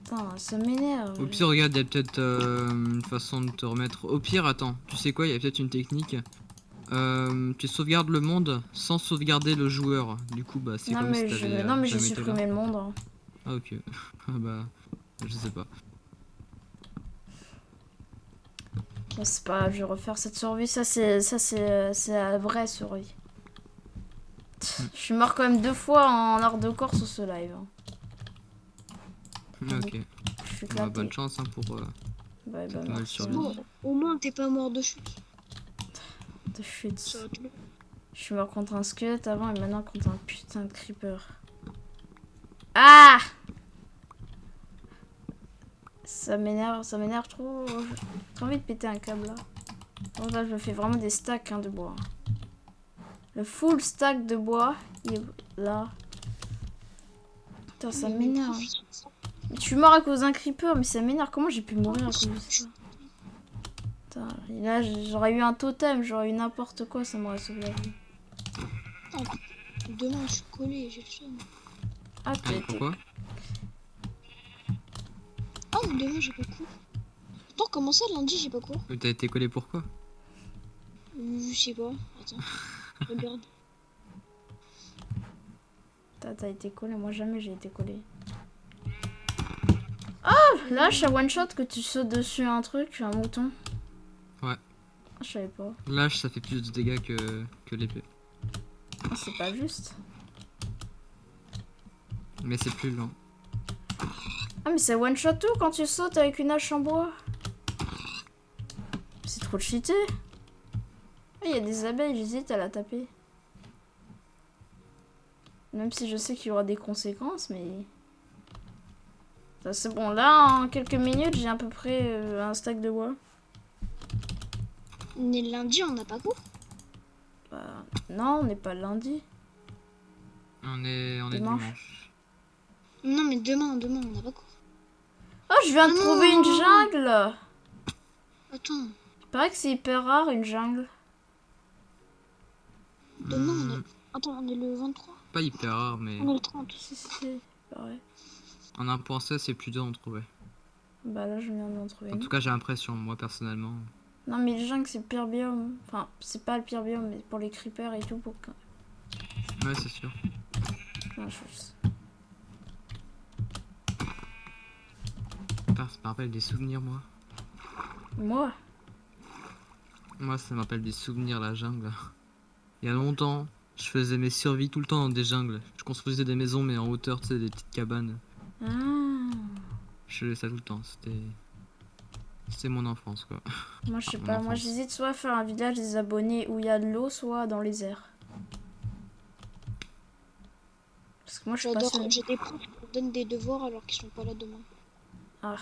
Putain, ça m'énerve. Au pire, regarde, il y a peut-être une façon de te remettre. Au pire, attends, tu sais quoi, il y a peut-être une technique. Tu sauvegardes le monde sans sauvegarder le joueur. Du coup, bah, c'est Non, comme mais si t'avais non, mais j'ai jamais été là. supprimé le monde. Hein. Ah, ok. Ah, bah, je sais pas. Bon, c'est pas grave, je vais refaire cette survie. Ça, c'est la vraie survie. Je suis mort quand même 2 fois en hardcore sur ce live. Hein. Ok. Je suis Bah, éclaté. bonne chance hein, pour Ouais, bah, cette nouvelle merci. survie. Bon, au moins, t'es pas mort de chute. De chute. Ça va te le- Je suis mort contre un squelette avant et maintenant contre un putain de creeper. Ah! Ça m'énerve trop. J'ai trop envie de péter un câble là. Donc là, je me fais vraiment des stacks hein, de bois. Le full stack de bois, il est là. Putain, ça m'énerve. Je suis mort à cause d'un creeper, mais ça m'énerve. Comment j'ai pu mourir à cause de ça? Putain, et là, j'aurais eu un totem, j'aurais eu n'importe quoi, ça m'aurait sauvé la vie. Demain, je suis collé, j'ai le seum. Ah, t'as été... Pourquoi? Ah, mais demain, j'ai pas cours. Attends, comment ça, lundi, j'ai pas cours? T'as été collé pourquoi? Je sais pas. Attends. Regarde. T'as été collé, moi jamais j'ai été collé. Oh, là, je one shot que tu sautes dessus un truc, un mouton. Ouais. Je savais pas. Lâche, ça fait plus de dégâts que l'épée. Ah, c'est pas juste. Mais c'est plus lent. Ah, mais c'est one shot tout quand tu sautes avec une hache en bois. C'est trop cheaté. Ah, il y a des abeilles, j'hésite à la taper. Même si je sais qu'il y aura des conséquences, mais... Ça, c'est bon, là, en quelques minutes, j'ai à peu près un stack de bois. On est lundi, on n'a pas cours? Bah, non, on n'est pas lundi. On est Dimanche. dimanche. Non, mais demain, on n'a pas cours. Oh, je viens de Ah trouver une non. jungle. Attends, Il paraît que c'est hyper rare, une jungle. demain, on est... Attends, on est le 23? Pas hyper rare, mais On est le 30. Si, pareil. en 1.16, c'est plus dur d'en trouver. Bah là, je viens d'en trouver En une. tout cas, j'ai l'impression, moi personnellement. Non, mais les jungles, c'est le pire biome. Enfin, c'est pas le pire biome, mais pour les creepers et tout, pour que... Ouais, c'est sûr. plein de choses. Putain, ça me rappelle des souvenirs, moi. Moi? Moi, ça me rappelle des souvenirs, la jungle. Il y a longtemps, je faisais mes survies tout le temps dans des jungles. Je construisais des maisons, mais en hauteur, tu sais, des petites cabanes. Ah. Je faisais ça tout le temps. C'était mon enfance, quoi. Moi, je sais Mon pas. Moi, enfance. j'hésite soit à faire un village des abonnés où il y a de l'eau, soit dans les airs. Parce que moi, je suis pas J'adore, sûre. j'ai des profs qui me donnent des devoirs alors qu'ils sont pas là demain. Ah.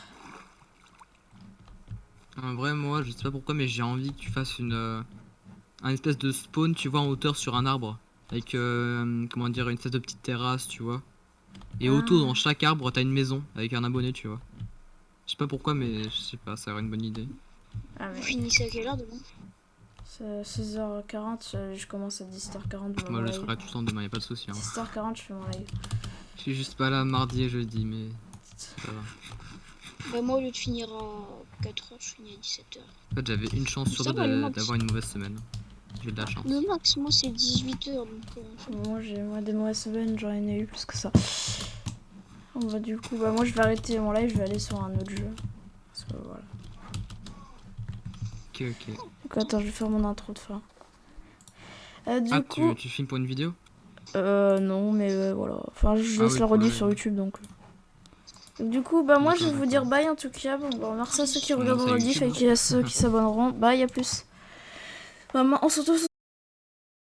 En vrai, moi, je sais pas pourquoi, mais j'ai envie que tu fasses un espèce de spawn, tu vois, en hauteur sur un arbre. Avec, comment dire, une espèce de petite terrasse, tu vois. Et autour, dans chaque arbre, t'as une maison avec un abonné, tu vois. Je sais pas pourquoi, mais je sais pas, ça aurait une bonne idée. Ah, Vous mais finissez à quelle heure demain? c'est 16h40, je commence à 17h40. Moi, je serai là tout le temps demain, y a pas de souci. Hein. 17h40, je fais mon live. Je suis juste pas là mardi et jeudi, mais ça va. Bah, moi, au lieu de finir à 4h, je finis à 17h. En fait, j'avais une chance sur Ça deux va, le max. d'avoir une mauvaise semaine. J'ai de la chance. Le max, moi, c'est 18h. Donc, Moi, des mauvaises semaines, j'en ai eu plus que ça. Bon, bah, du coup, bah, moi, je vais arrêter mon live, je vais aller sur un autre jeu. Parce que voilà. Ok. Donc, attends, je vais faire mon intro de fin. Du Ah, coup, tu filmes pour une vidéo? non, mais voilà. Enfin, je Ah laisse oui, la rediff ouais. sur YouTube, donc. Donc, du coup, bah, moi, je vais D'accord, vous dire bye en tout cas. Bon, bah, merci à ceux qui Bon, regardent c'est la rediff YouTube, et à ceux qui s'abonneront. Bye, à plus. Bah, on se retrouve